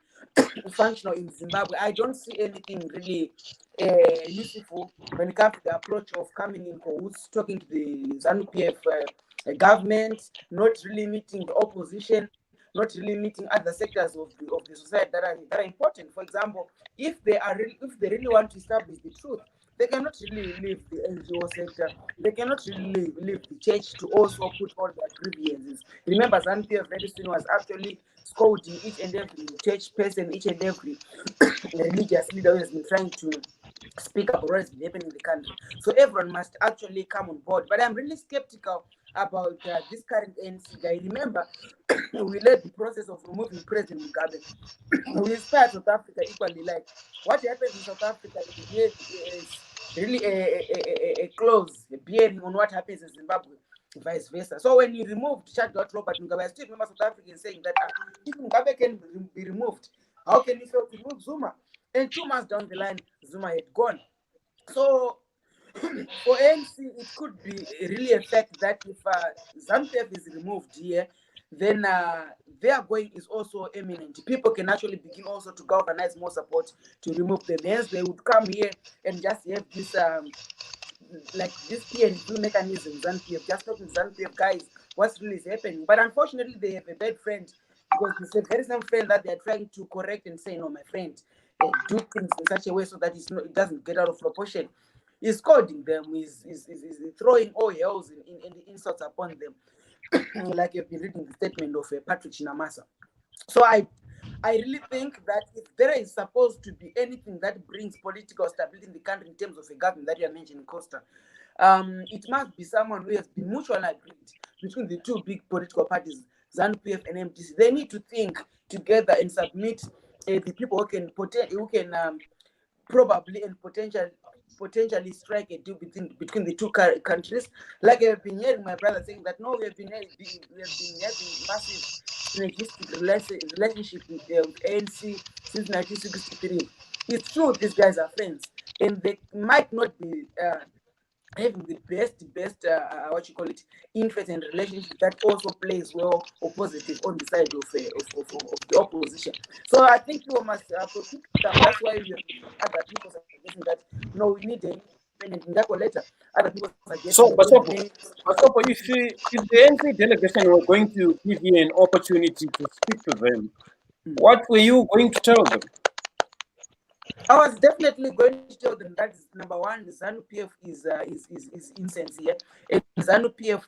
functional in Zimbabwe, I don't see anything really useful when it comes to the approach of coming in cahoots, talking to the ZANU-PF government, not really meeting the opposition, not really meeting other sectors of the society that are important. For example, if they really want to establish the truth, they cannot really leave the NGO sector. They cannot really leave the church to also put all their grievances. Remember, ZANU-PF very soon was actually scolding each and every church person, each and every religious leader who has been trying to speak up what has been happening in the country. So everyone must actually come on board. But I'm really skeptical about this current ANC guy. Remember, we led the process of removing President Mugabe. We inspired South Africa equally. Like what happens in South Africa is really a close bearing on what happens in Zimbabwe, vice versa. So when you removed Chadwick Robert Mugabe, I still remember South Africans saying that if Mugabe can be removed, how can you fail to remove Zuma? And 2 months down the line, Zuma had gone. So for ANC, it could be really a fact that if ZANU-PF is removed here, then their going is also imminent. People can actually begin also to galvanize more support to remove them. Hence, they would come here and just have this like this PNP mechanism, ZANU-PF, just talking ZANU-PF guys, what's really happening. But unfortunately, they have a bad friend because it's a very same friend that they're trying to correct and say, no, my friend, do things in such a way so that it doesn't get out of proportion. He's scolding them, he's throwing all hells and insults upon them, like you've been reading the statement of Patrick Chinamasa. So I really think that if there is supposed to be anything that brings political stability in the country in terms of a government that you are mentioning, Costa, it must be someone who has been mutually agreed between the two big political parties, ZANU-PF and MDC. They need to think together and submit the people who can probably and potentially strike a deal between the two countries. Like I've been hearing my brother saying that no, we have been having massive synergistic relationship with ANC since 1963. It's true these guys are friends, and they might not be having the best interest and relationship that also plays well or positive on the side of the opposition. So I think people must protect them. That's why we have other people suggesting that no, we need a later, other people suggest. So, Basop, if the NC delegation were going to give you an opportunity to speak to them, what were you going to tell them? I was definitely going to tell them that number one, the ZANU-PF is insincere, and ZANU-PF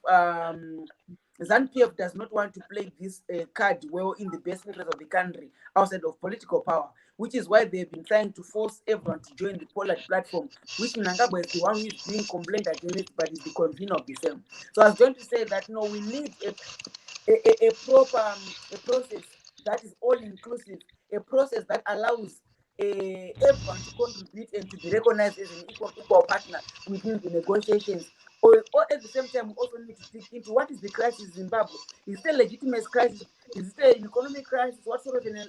does not want to play this card well in the best interest of the country outside of political power, which is why they've been trying to force everyone to join the Pollard platform, which Mnangagwa is the one who is being complained against, but is the convener of the same. So I was going to say that no, we need a proper process that is all inclusive, a process that allows everyone to contribute and to be recognized as an equal partner within the negotiations. Or at the same time, we also need to dig into what is the crisis in Zimbabwe. Is it a legitimate crisis? Is it an economic crisis? What sort of a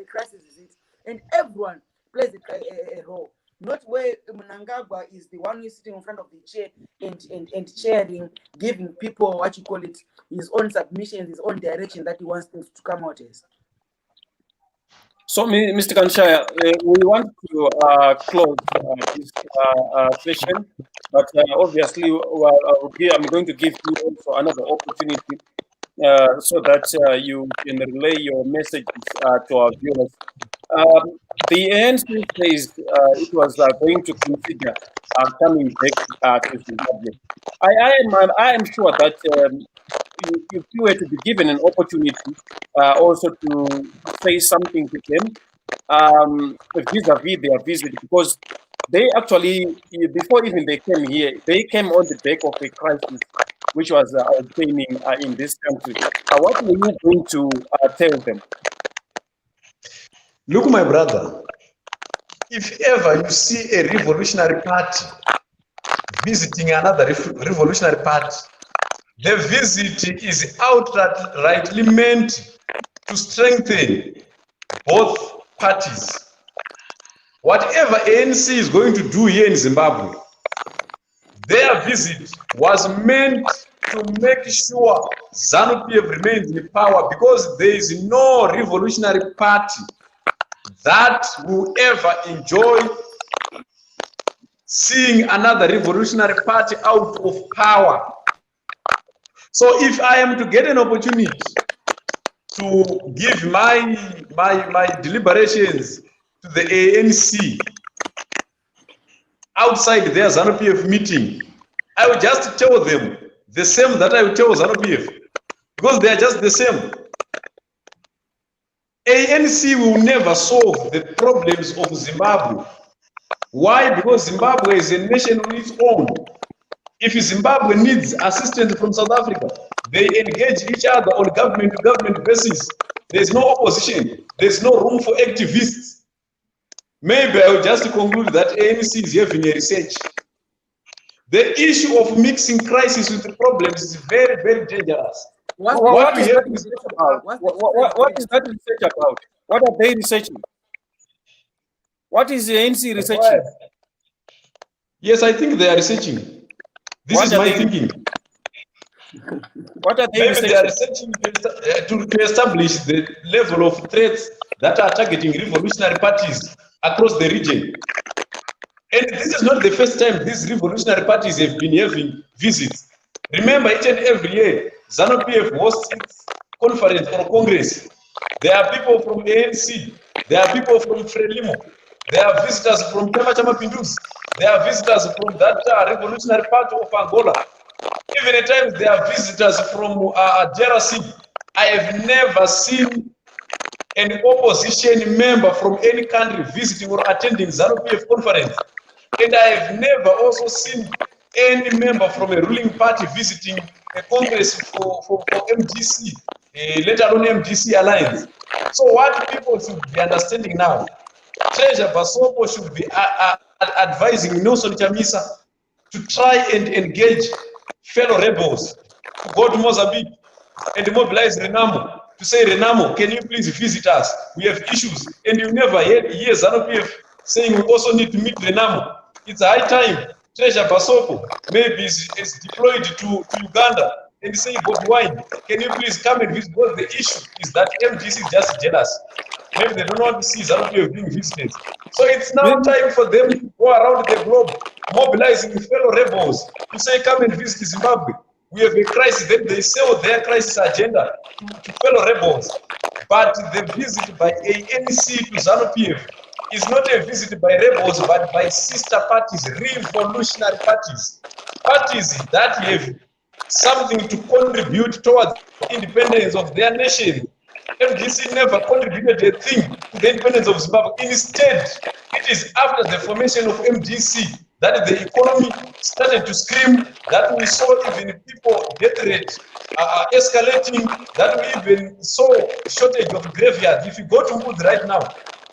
crisis is it? And everyone plays a role. Not where Mnangagwa is the one who is sitting in front of the chair and chairing, giving people what you call it, his own submissions, his own direction that he wants things to come out as. So, Mr. Kansha, we want to close this session, but obviously, I'm going to give you also another opportunity so that you can relay your messages to our viewers. The ANC says it was going to consider coming back to Zimbabwe. I am sure that if you were to be given an opportunity also to say something to them vis-a-vis their visit, because they actually, before even they came here, they came on the back of a crisis which was obtaining in this country. What were you going to tell them? Look, my brother, if ever you see a revolutionary party visiting another revolutionary party, the visit is outrightly meant to strengthen both parties. Whatever ANC is going to do here in Zimbabwe, their visit was meant to make sure ZANU-PF remains in power, because there is no revolutionary party that will ever enjoy seeing another revolutionary party out of power. So if I am to get an opportunity to give my deliberations to the ANC outside their ZANU-PF meeting, I will just tell them the same that I will tell ZANU-PF, because they are just the same. ANC will never solve the problems of Zimbabwe. Why? Because Zimbabwe is a nation on its own. If Zimbabwe needs assistance from South Africa, they engage each other on government-to-government basis. There's no opposition. There's no room for activists. Maybe I will just conclude that ANC is having a research. The issue of mixing crisis with the problems is very, very dangerous. What is that research about? What is that research about? What are they researching? What is the ANC researching? Yes, I think they are researching. This is my thinking. What are they researching? They are researching to establish the level of threats that are targeting revolutionary parties across the region. And this is not the first time these revolutionary parties have been having visits. Remember, each and every year, ZANU-PF hosts its conference or congress. There are people from ANC. There are people from Frelimo. There are visitors from Chama Pindus. There are visitors from that revolutionary party of Angola. Even at times, there are visitors from DRC. I have never seen an opposition member from any country visiting or attending ZANU-PF conference. And I have never also seen any member from a ruling party visiting a congress for MDC, let alone MDC Alliance. So what people should be understanding now, Treasure Basop should be advising Nelson Chamisa to try and engage fellow rebels to go to Mozambique and mobilize Renamo to say, Renamo, can you please visit us? We have issues. And you never hear ZANU-PF saying we also need to meet Renamo. It's a high time. Treasure Basop maybe is deployed to Uganda and say, Bob Wine, can you please come and visit? Because the issue is that MDC is just jealous. Maybe they don't want to see ZANU-PF being visited. So it's now time for them to go around the globe, mobilizing fellow rebels to say, come and visit Zimbabwe. We have a crisis. Then they sell their crisis agenda to fellow rebels. But the visit by ANC to ZANU-PF is not a visit by rebels, but by sister parties, revolutionary parties, parties that have something to contribute towards the independence of their nation. MDC never contributed a thing to the independence of Zimbabwe. Instead, it is after the formation of MDC that the economy started to scream, that we saw even people death rate escalating, that we even saw shortage of graveyards. If you go to Wood right now,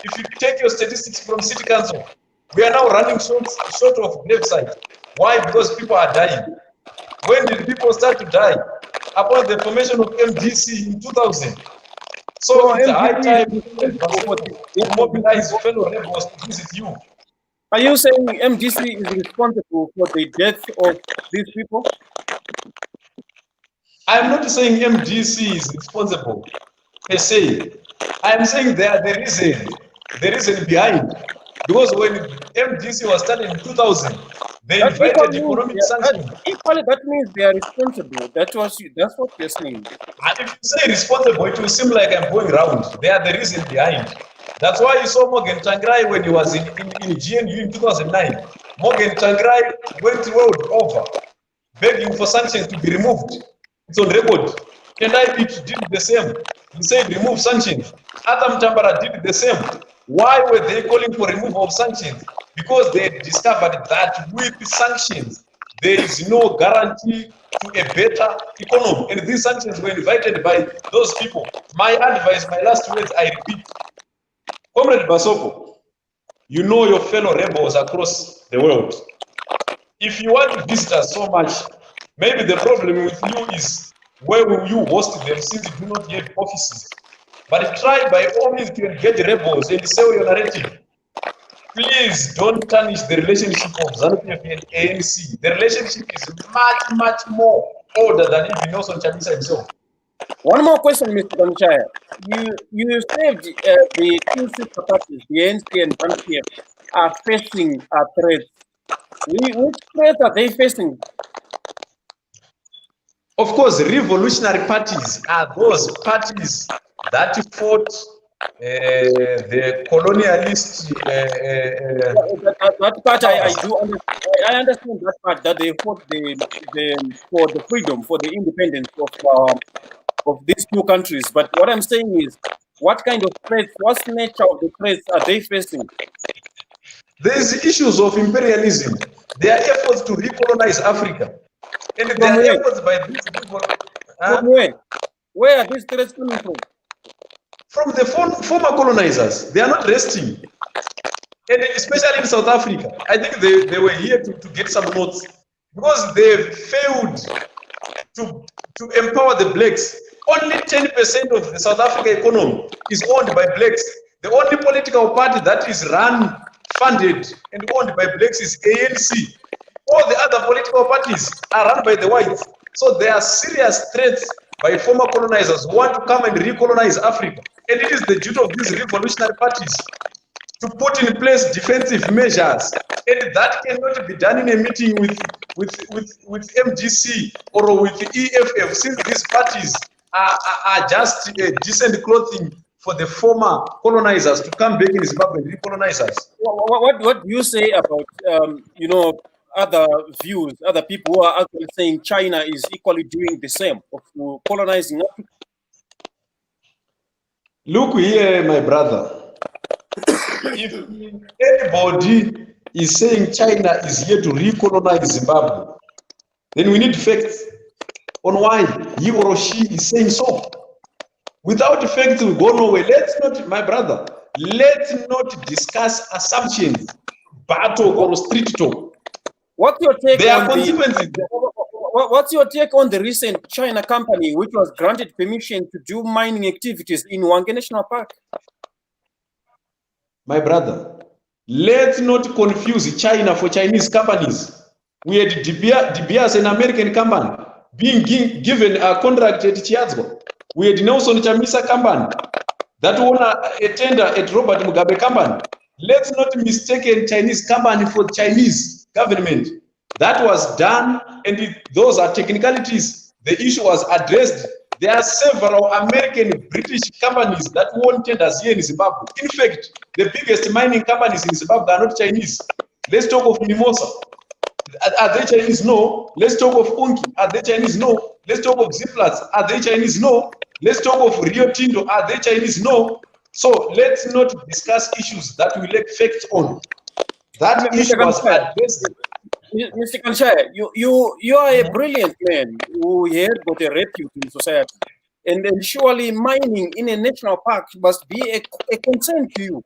if you take your statistics from City Council, we are now running short of gravesites. Why? Because people are dying. When did people start to die? Upon the formation of MDC in 2000. So it's a high time to mobilize fellow rebels to visit you. Are you saying MDC is responsible for the death of these people? I'm not saying MDC is responsible per se. I'm saying they are the reason behind. Because when MDC was started in 2000, they invited economic sanctions. Equally, that means they are responsible. That's what you're saying. And if you say responsible, it will seem like I'm going around. They are the reason behind. That's why you saw Morgan Tsvangirai when he was in GNU in 2009. Morgan Tsvangirai went world over, begging for sanctions to be removed. It's on record. Kendai Beach did the same. He said remove sanctions. Atam Tambara did the same. Why were they calling for removal of sanctions? Because they discovered that with sanctions, there is no guarantee to a better economy. And these sanctions were invited by those people. My advice, my last words, I repeat. Comrade Basop, you know your fellow rebels across the world. If you want to visit us so much, maybe the problem with you is where will you host them since you do not have offices. But try by all means to engage rebels and sell your narrative. Please don't tarnish the relationship of ZANU-PF and ANC. The relationship is much, much more older than even Nelson Chamisa himself. One more question, Mr. Kansha. You said the two sister parties, the ANC and ZANU-PF, are facing threats. Which threats are they facing? Of course, revolutionary parties are those parties that fought the colonialist. That part I do understand. I understand that part, that they fought for the freedom, for the independence of these two countries. But what I'm saying is, what kind of threats, what's the nature of the threats are they facing? There's issues of imperialism. There are efforts to recolonize Africa. And there are efforts by these people. From where? Where are these threats coming from? From the former colonizers. They are not resting. And especially in South Africa. I think they were here to get some notes. Because they failed to empower the blacks. Only 10% of the South Africa economy is owned by blacks. The only political party that is run, funded, and owned by blacks is ANC. All the other political parties are run by the whites. So there are serious threats by former colonizers who want to come and recolonize Africa. And it is the duty of these revolutionary parties to put in place defensive measures. And that cannot be done in a meeting with MGC or with EFF, since these parties are just decent clothing for the former colonizers to come back in Zimbabwe and recolonize us. What do you say about other views, other people who are actually saying China is equally doing the same of colonizing Africa? Look here, my brother. If anybody is saying China is here to recolonize Zimbabwe, then we need facts on why he or she is saying so. Without facts, we go nowhere. Let's not, my brother, let's not discuss assumptions, battle or street talk. What's your take There on are consequences. What's your take on the recent China company which was granted permission to do mining activities in Hwange National Park? My brother, let's not confuse China for Chinese companies. We had De Beers, an American company, being given a contract at Chiazgo. We had Nelson Chamisa company that won a tender at Robert Mugabe company. Let's not mistake a Chinese company for Chinese government. That was done, and those are technicalities. The issue was addressed. There are several American, British companies that won tenders here in Zimbabwe. In fact, the biggest mining companies in Zimbabwe are not Chinese. Let's talk of Mimosa. Are they Chinese? No. Let's talk of Unki. Are they Chinese? No. Let's talk of Ziplas. Are they Chinese? No. Let's talk of Rio Tinto. Are they Chinese? No. So let's not discuss issues that we lack facts on. That issue was addressed. Mr. Kansha, you are a brilliant man who has got a repute in society. And then surely mining in a national park must be a concern to you.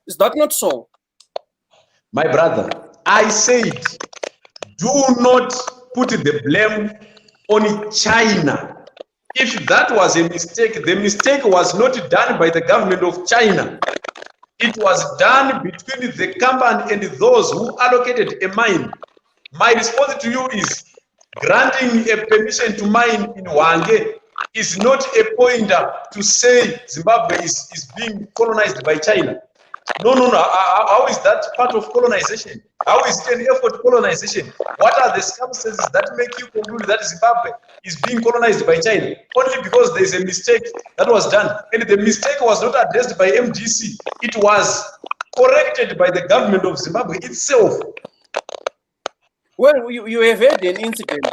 Is that not so? My brother, I said, do not put the blame on China. If that was a mistake, the mistake was not done by the government of China. It was done between the company and those who allocated a mine. My response to you is, granting a permission to mine in Hwange is not a pointer to say Zimbabwe is being colonized by China. No. How is that part of colonization? How is it an effort to colonization? What are the circumstances that make you conclude that Zimbabwe is being colonized by China? Only because there is a mistake that was done. And the mistake was not addressed by MDC. It was corrected by the government of Zimbabwe itself. Well, you have had an incident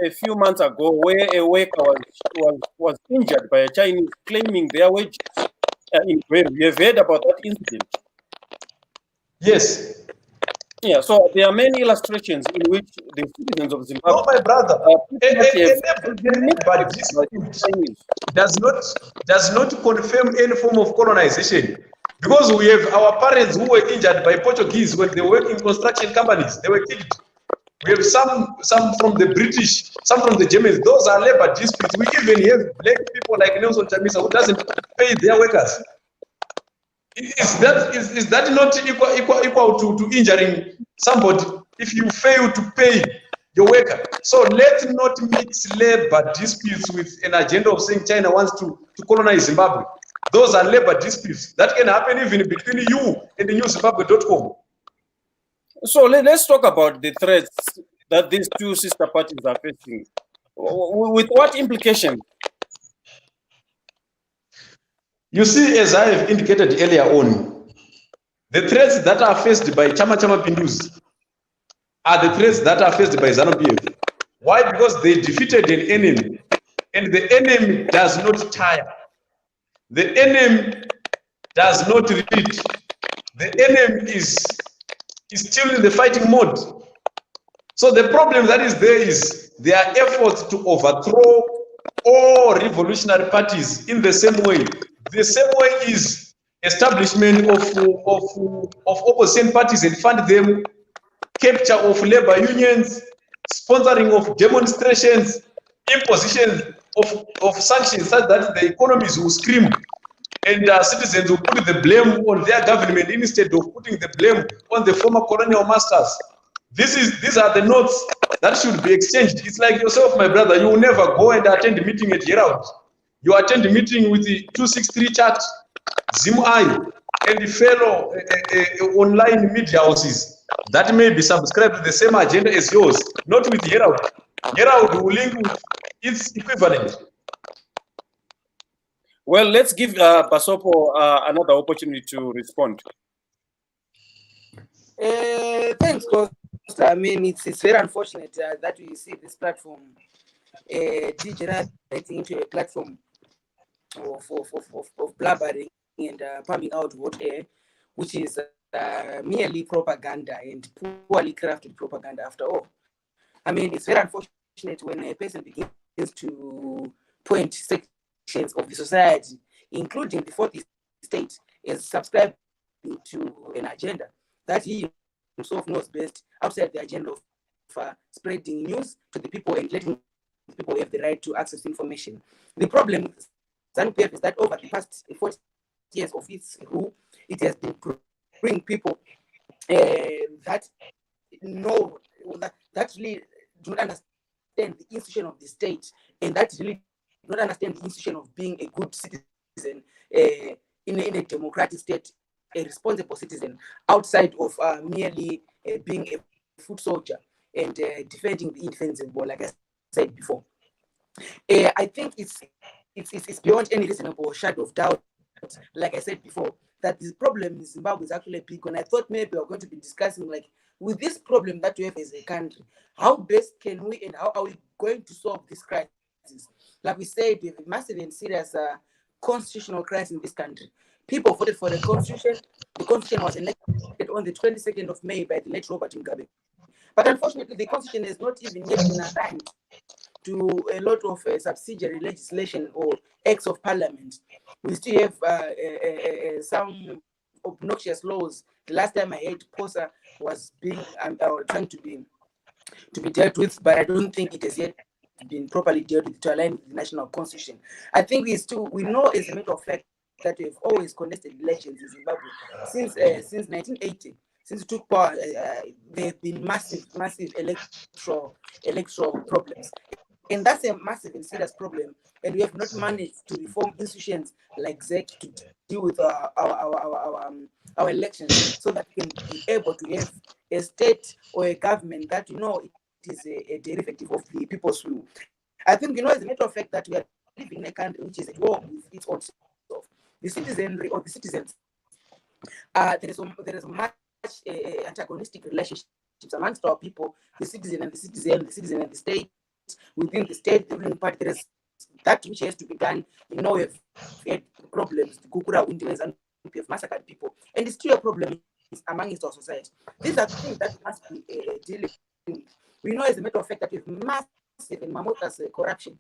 a few months ago where a worker was injured by a Chinese claiming their wages. You have heard about that incident? Yes. Yeah, so there are many illustrations in which the citizens of Zimbabwe... No, my brother, but this does not confirm any form of colonization. Because we have our parents who were injured by Portuguese when they work in construction companies. They were killed. We have some from the British, some from the Germans. Those are labor disputes. We even have black people like Nelson Chamisa who doesn't pay their workers. Is that not equal to injuring somebody if you fail to pay your worker? So let's not mix labor disputes with an agenda of saying China wants to colonize Zimbabwe. Those are labor disputes. That can happen even between you and the newzimbabwe.com. So let's talk about the threats that these two sister parties are facing. With what implications? You see, as I have indicated earlier on, the threats that are faced by Chama Pindus are the threats that are faced by ZANU-PF. Why? Because they defeated an enemy, and the enemy does not tire. The enemy does not retreat. The enemy is still in the fighting mode. So the problem that is there is their efforts to overthrow all revolutionary parties in the same way. The same way is establishment of opposition parties and fund them, capture of labor unions, sponsoring of demonstrations, imposition of sanctions such that the economies will scream and citizens will put the blame on their government instead of putting the blame on the former colonial masters. These are the notes that should be exchanged. It's like yourself, my brother, you will never go and attend a meeting at Herald. You attend a meeting with the 263 chat, ZimEye, and the fellow online media houses that may be subscribed to the same agenda as yours, not with Herald. Herald will link with its equivalent. Well, let's give Basop another opportunity to respond. Thanks, Coach. I mean, it's very unfortunate that we see this platform degenerating into a platform of blabbering and pumping out hot air, which is merely propaganda and poorly crafted propaganda after all. I mean, it's very unfortunate when a person begins to point sections of the society, including the fourth estate, as subscribing to an agenda that he himself knows best outside the agenda of spreading news to the people and letting people have the right to access information. The problem with ZANU-PF is that over the past 40 years of its rule, it has been bringing people that really do not understand the institution of the state, and that really do not understand the institution of being a good citizen in a democratic state, a responsible citizen, outside of merely being a foot soldier and defending the indefensible, like I said before. I think it's beyond any reasonable shadow of doubt, like I said before, that this problem in Zimbabwe is actually a big one. I thought maybe we're going to be discussing, like, with this problem that we have as a country, how best can we and how are we going to solve this crisis? Like we said, we have a massive and serious constitutional crisis in this country. People voted for the constitution. The constitution was enacted on the 22nd of May by the late Robert Mugabe. But unfortunately, the constitution has not even yet been aligned to a lot of subsidiary legislation or acts of parliament. We still have some obnoxious laws. The last time I heard POSA was being trying to be dealt with, but I don't think it has yet been properly dealt with to align with the national constitution. I think we know, as a matter of fact, that we have always contested elections in Zimbabwe since 1980. Since it took power, there have been massive electoral problems. And that's a massive and serious problem. And we have not managed to reform institutions like ZEC to deal with our elections, so that we can be able to have a state or a government that, it is a derivative of the people's will. I think, as a matter of fact, that we are living in a country which is at war with its own self. The citizenry or the citizens, there is a much antagonistic relationships amongst our people, the citizen and the citizen, the citizen and the state. Within the state, the ruling party, there is that which has to be done. We have had problems, the Gukura Windows, and we have massacred people. And it's still a problem amongst our society. These are things that must be dealing with. We know, as a matter of fact, that we have massive and mammothous corruption.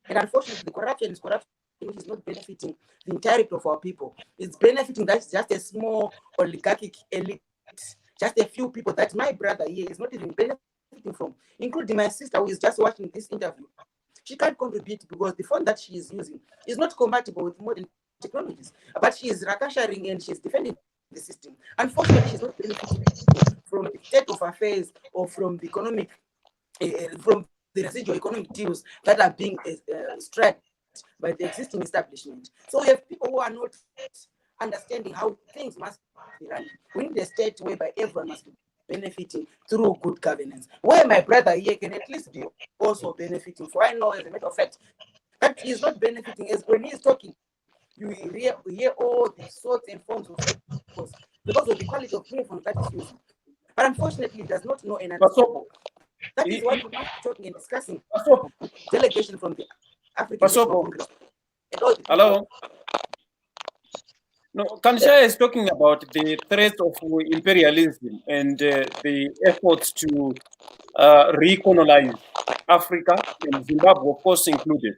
And unfortunately, the corruption is corruption which is not benefiting the entirety of our people. It's benefiting just a small oligarchic elite, just a few people that my brother here is not even benefiting from, including my sister who is just watching this interview. She can't contribute because the phone that she is using is not compatible with modern technologies. But she is rakasharing and she's defending the system. Unfortunately, she's not benefiting from the state of affairs or from the economic, from the residual economic deals that are being struck by the existing establishment. So we have people who are not understanding how things must be run. We need a state whereby everyone must be benefiting through good governance, where my brother here can at least be also benefiting. For I know, as a matter of fact, that he's not benefiting, as when he's talking, you hear all the sorts and forms of echoes because of the quality of headphones that he's using. But unfortunately, he does not know an Basop, That is why we must be talking and discussing Basop, delegation from the African National Congress. Hello. No, Kansha is talking about the threat of imperialism and the efforts to recolonize Africa and Zimbabwe, of course, included.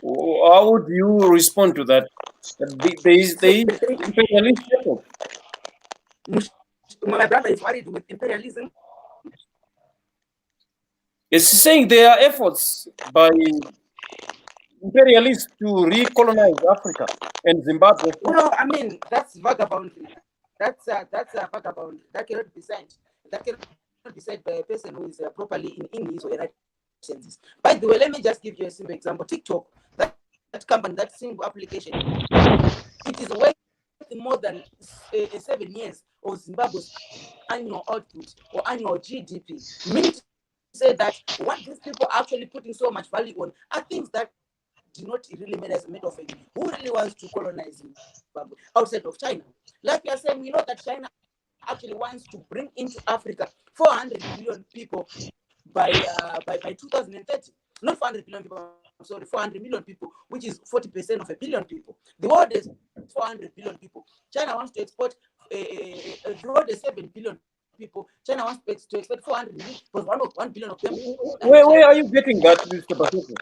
How would you respond to that? There is imperialist effort. My brother is worried with imperialism. It's saying there are efforts by imperialists to recolonize Africa and Zimbabwe. No, I mean, that's vagabondry. That's a vagabond. That cannot be signed. That cannot be said by a person who is properly in his or right senses. By the way, let me just give you a simple example. TikTok, that company, that single application, it is worth more than 7 years of Zimbabwe's annual output or annual GDP. Meaning to say that what these people are actually putting so much value on are things that do not really matter as a matter of fact. Who really wants to colonize Zimbabwe outside of China? Like we are saying, we know that China actually wants to bring into Africa 400 million people by 2030. Not 400 billion people, I'm sorry, 400 million people, which is 40% of a billion people. The world is 400 billion people. China wants to export the world is 7 billion people. China wants to export 400 million, but 1 billion of them. Where are you getting that, Mr. Basoko?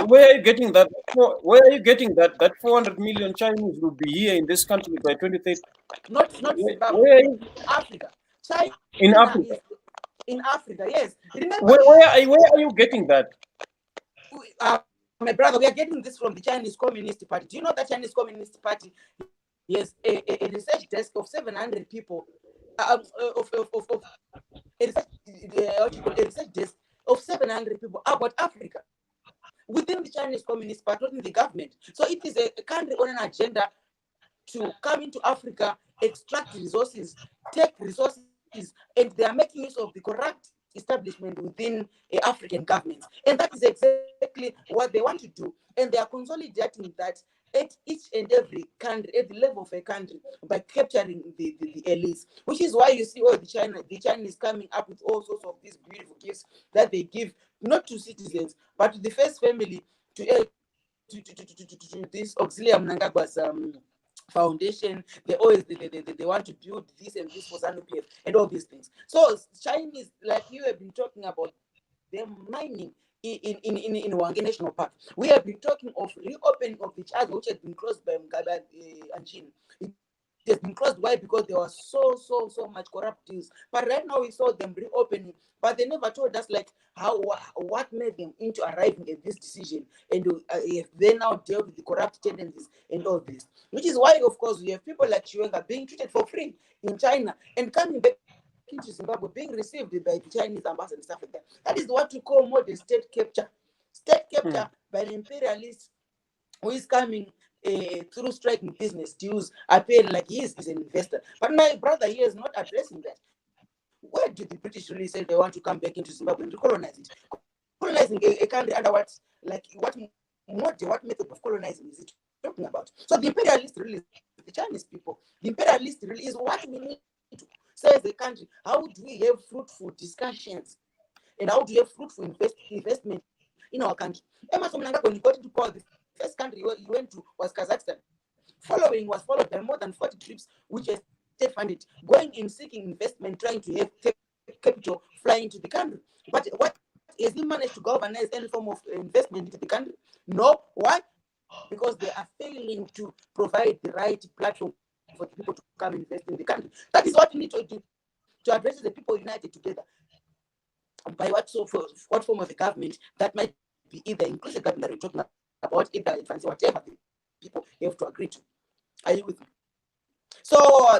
Where are you getting that? Where are you getting that 400 million Chinese will be here in this country by 2030? Not Zimbabwe. In Africa. China in Africa. In Africa, yes. Remember, where are you getting that? My brother, we are getting this from the Chinese Communist Party. Do you know that Chinese Communist Party has a research desk of 700 people, a research desk of 700 people about Africa? within the Chinese Communist Party, not in the government. So it is a country on an agenda to come into Africa, extract resources, take resources, and they are making use of the corrupt establishment within African governments. And that is exactly what they want to do. And they are consolidating that at each and every country, at the level of a country, by capturing the elites, which is why you see all the Chinese coming up with all sorts of these beautiful gifts that they give, not to citizens, but to the first family, to this auxiliary Mnangagwa's foundation. They always they want to build this and this for ZANU-PF and all these things. So Chinese, like you have been talking about, them mining in Wange National Park. We have been talking of reopening of the charge which had been closed by Mugabe and Chin. It has been closed. Why? Because there was so much corrupt deals. But right now we saw them reopening, but they never told us like what made them into arriving at this decision, and if they now dealt with the corrupt tendencies and all this. Which is why, of course, we have people like Chiwenga being treated for free in China and coming back into Zimbabwe, being received by the Chinese ambassador and stuff like that. That is what we call modern state capture. State capture by an imperialist who is coming through striking business deals, appearing like he is an investor. But my brother here is not addressing that. Where did the British really say they want to come back into Zimbabwe and recolonize it? Colonizing a country under what method of colonizing is it talking about? So the imperialist really is the Chinese people. The imperialist really is what we need to say as a country. How do we have fruitful discussions? And how do we have fruitful investment in our country? Emerson Mnangagwa, when he got into power, the first country he went to was Kazakhstan. Was followed by more than 40 trips, which are state funded, going in seeking investment, trying to have capital fly into the country. But what has he managed to galvanize any form of investment into the country? No. Why? Because they are failing to provide the right platform for the people to come invest in the country. That is what we need to do to address the people united together. By what form of a government that might be either inclusive government that we're talking about, either advance, whatever the people have to agree to. Are you with me? So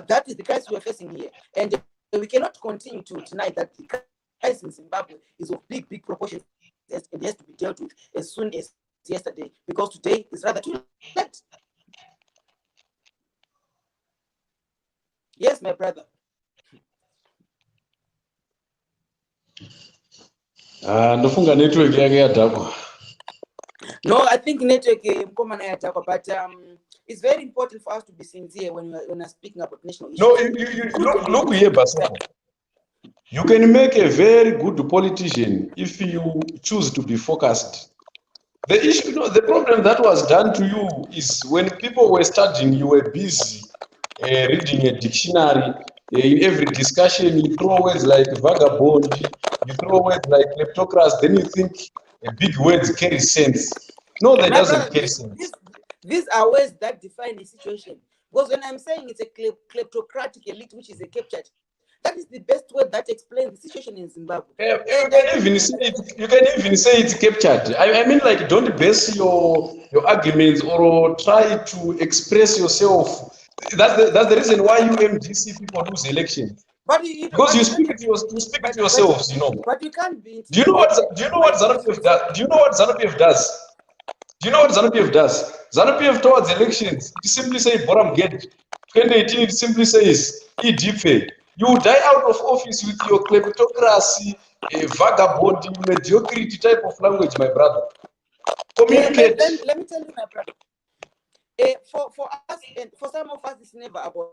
that is the crisis we're facing here. And we cannot continue to deny that the crisis in Zimbabwe is of big proportions and has to be dealt with as soon as yesterday, because today is rather too late. Yes, my brother. Ndofunga network yake yadhakwa. No, I think network but it's very important for us to be sincere when we're speaking about national issues. No, look here, Basop. You can make a very good politician if you choose to be focused. The issue, the problem that was done to you is when people were studying, you were busy reading a dictionary. In every discussion, you throw words like vagabond, you throw words like kleptocracy, then you think big words carry sense. No, that doesn't carry sense. These are words that define a situation. Because when I'm saying it's a kleptocratic elite, which is a captured, that is the best word that explains the situation in Zimbabwe. You can even say it's captured. I mean, like, don't base your arguments or try to express yourself. That's the reason why you MDC people lose elections. Because you speak to yourselves, you know. But you can't be. Do you know what ZANU-PF does? Do you know what ZANU-PF does? Do you know what ZANU-PF does? ZANU-PF towards elections, it simply says Boram get. 2018, it simply says EDP. You die out of office with your kleptocracy, vagabond, mediocrity type of language, my brother. Communicate. Let me tell you, my brother. For us, and for some of us, it's never about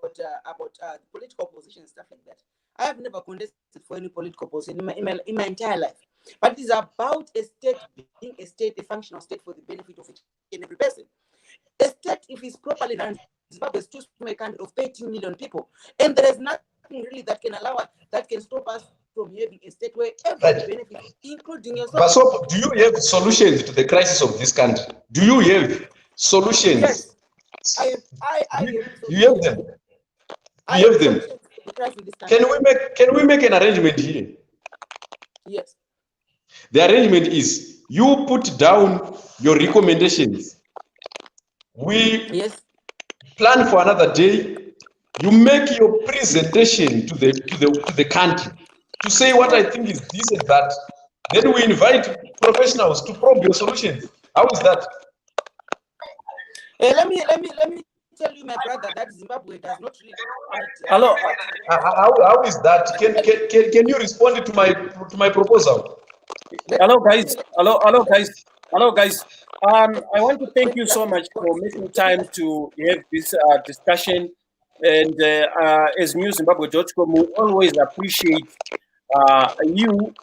political position and stuff like that. I have never contested for any political position in my entire life. But it is about a state being a state, a functional state for the benefit of each and every person. A state, if it's properly run, Zimbabwe is too small a country of 13 million people, and there is nothing really that can allow us, that can stop us from having a state where everybody benefits, including yourself. Basop, do you have solutions to the crisis of this country? Do you have solutions? Yes. I you have them. You have them. Can we make an arrangement here? Yes. The arrangement is you put down your recommendations. We plan for another day. You make your presentation to the country to say what I think is this and that. Then we invite professionals to probe your solutions. How is that? Let me tell you, my brother, that Zimbabwe does not really. Hello. How is that? Can you respond to my proposal? Hello, guys. Hello, guys. I want to thank you so much for making time to have this discussion. And as NewZimbabwe.com, we always appreciate you,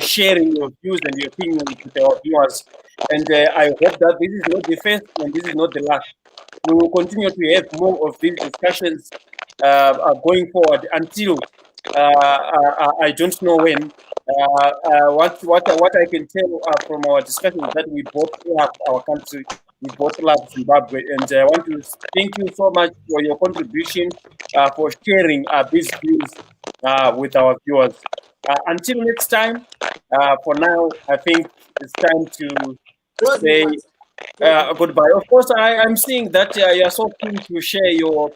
sharing your views and your opinions with our viewers. And I hope that this is not the first and this is not the last. We will continue to have more of these discussions going forward until I don't know when. What I can tell from our discussion is that we both love our country, we both love Zimbabwe, and I want to thank you so much for your contribution, for sharing these views with our viewers. Until next time, for now, I think it's time to say goodbye. Of course, I'm seeing that you are so keen to share your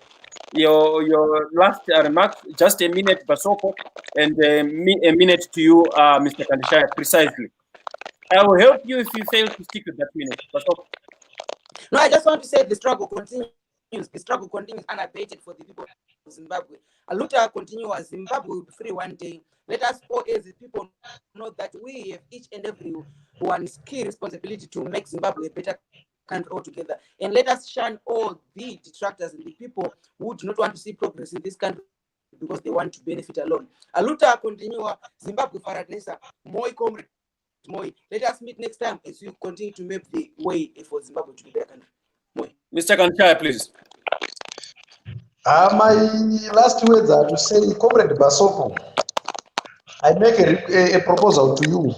last remark. Just a minute, Basop, and a minute to you, Mr. Kansha, precisely. I will help you if you fail to stick with that minute, Basop. No, I just want to say the struggle continues. The struggle continues unabated for the people of Zimbabwe. Aluta continues. Zimbabwe will be free one day. Let us all as the people know that we have each and every one's key responsibility to make Zimbabwe a better country altogether. And let us shun all the detractors and the people who do not want to see progress in this country because they want to benefit alone. Aluta continua. Zimbabwe Faradnesa. Moi comrade. Moi. Let us meet next time as we continue to make the way for Zimbabwe to be a better country. Moi. Mr. Kansha, please. My last words are to say, Comrade Basop, I make a proposal to you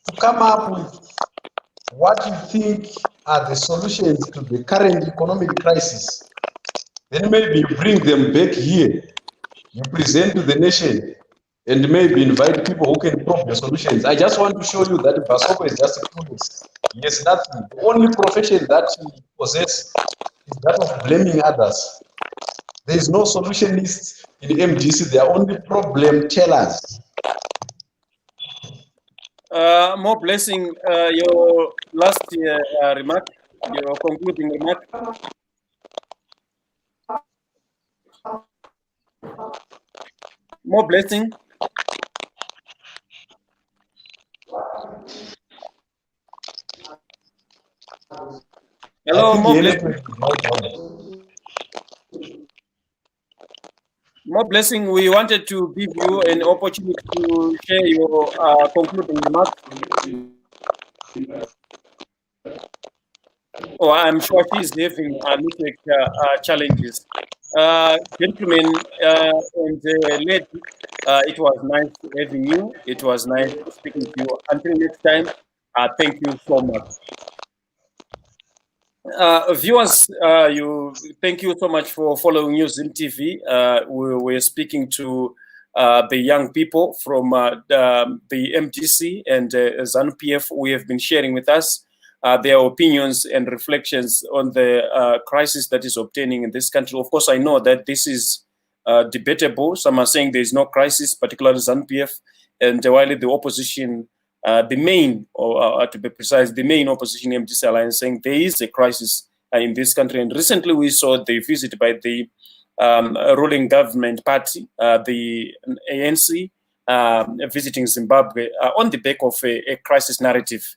to come up with what you think are the solutions to the current economic crisis. Then maybe you bring them back here, you present to the nation, and maybe invite people who can prove the solutions. I just want to show you that Basop is just a clueless. Yes, that's the only profession that he possesses is that of blaming others. There is no solutionist in the MDC, they are only problem tellers. More blessing, your last remark, your concluding remark. More blessing. Hello, more blessing. More blessing. We wanted to give you an opportunity to share your concluding remarks. Oh, I'm sure she's having network challenges. Gentlemen and lady, it was nice having you. It was nice speaking to you. Until next time, thank you so much. Viewers, thank you so much for following NewZim TV. We're speaking to the young people from the MDC and ZANU-PF. We have been sharing with us their opinions and reflections on the crisis that is obtaining in this country. Of course, I know that this is debatable. Some are saying there is no crisis, particularly ZANU-PF, and while the opposition, the main, or to be precise, the main opposition MDC alliance saying there is a crisis in this country. And recently we saw the visit by the ruling government party, the ANC, visiting Zimbabwe on the back of a crisis narrative.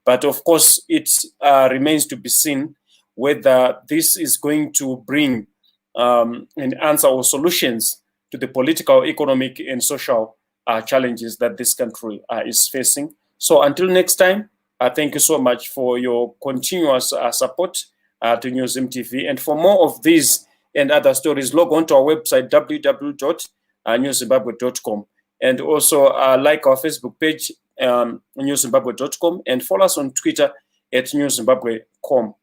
But of course, it remains to be seen whether this is going to bring an answer or solutions to the political, economic, and social challenges that this country is facing. So until next time, thank you so much for your continuous support to NewZim TV. And for more of these and other stories, log on to our website, www.newzimbabwe.com. And also like our Facebook page, newzimbabwe.com, and follow us on Twitter at newzimbabwe.com.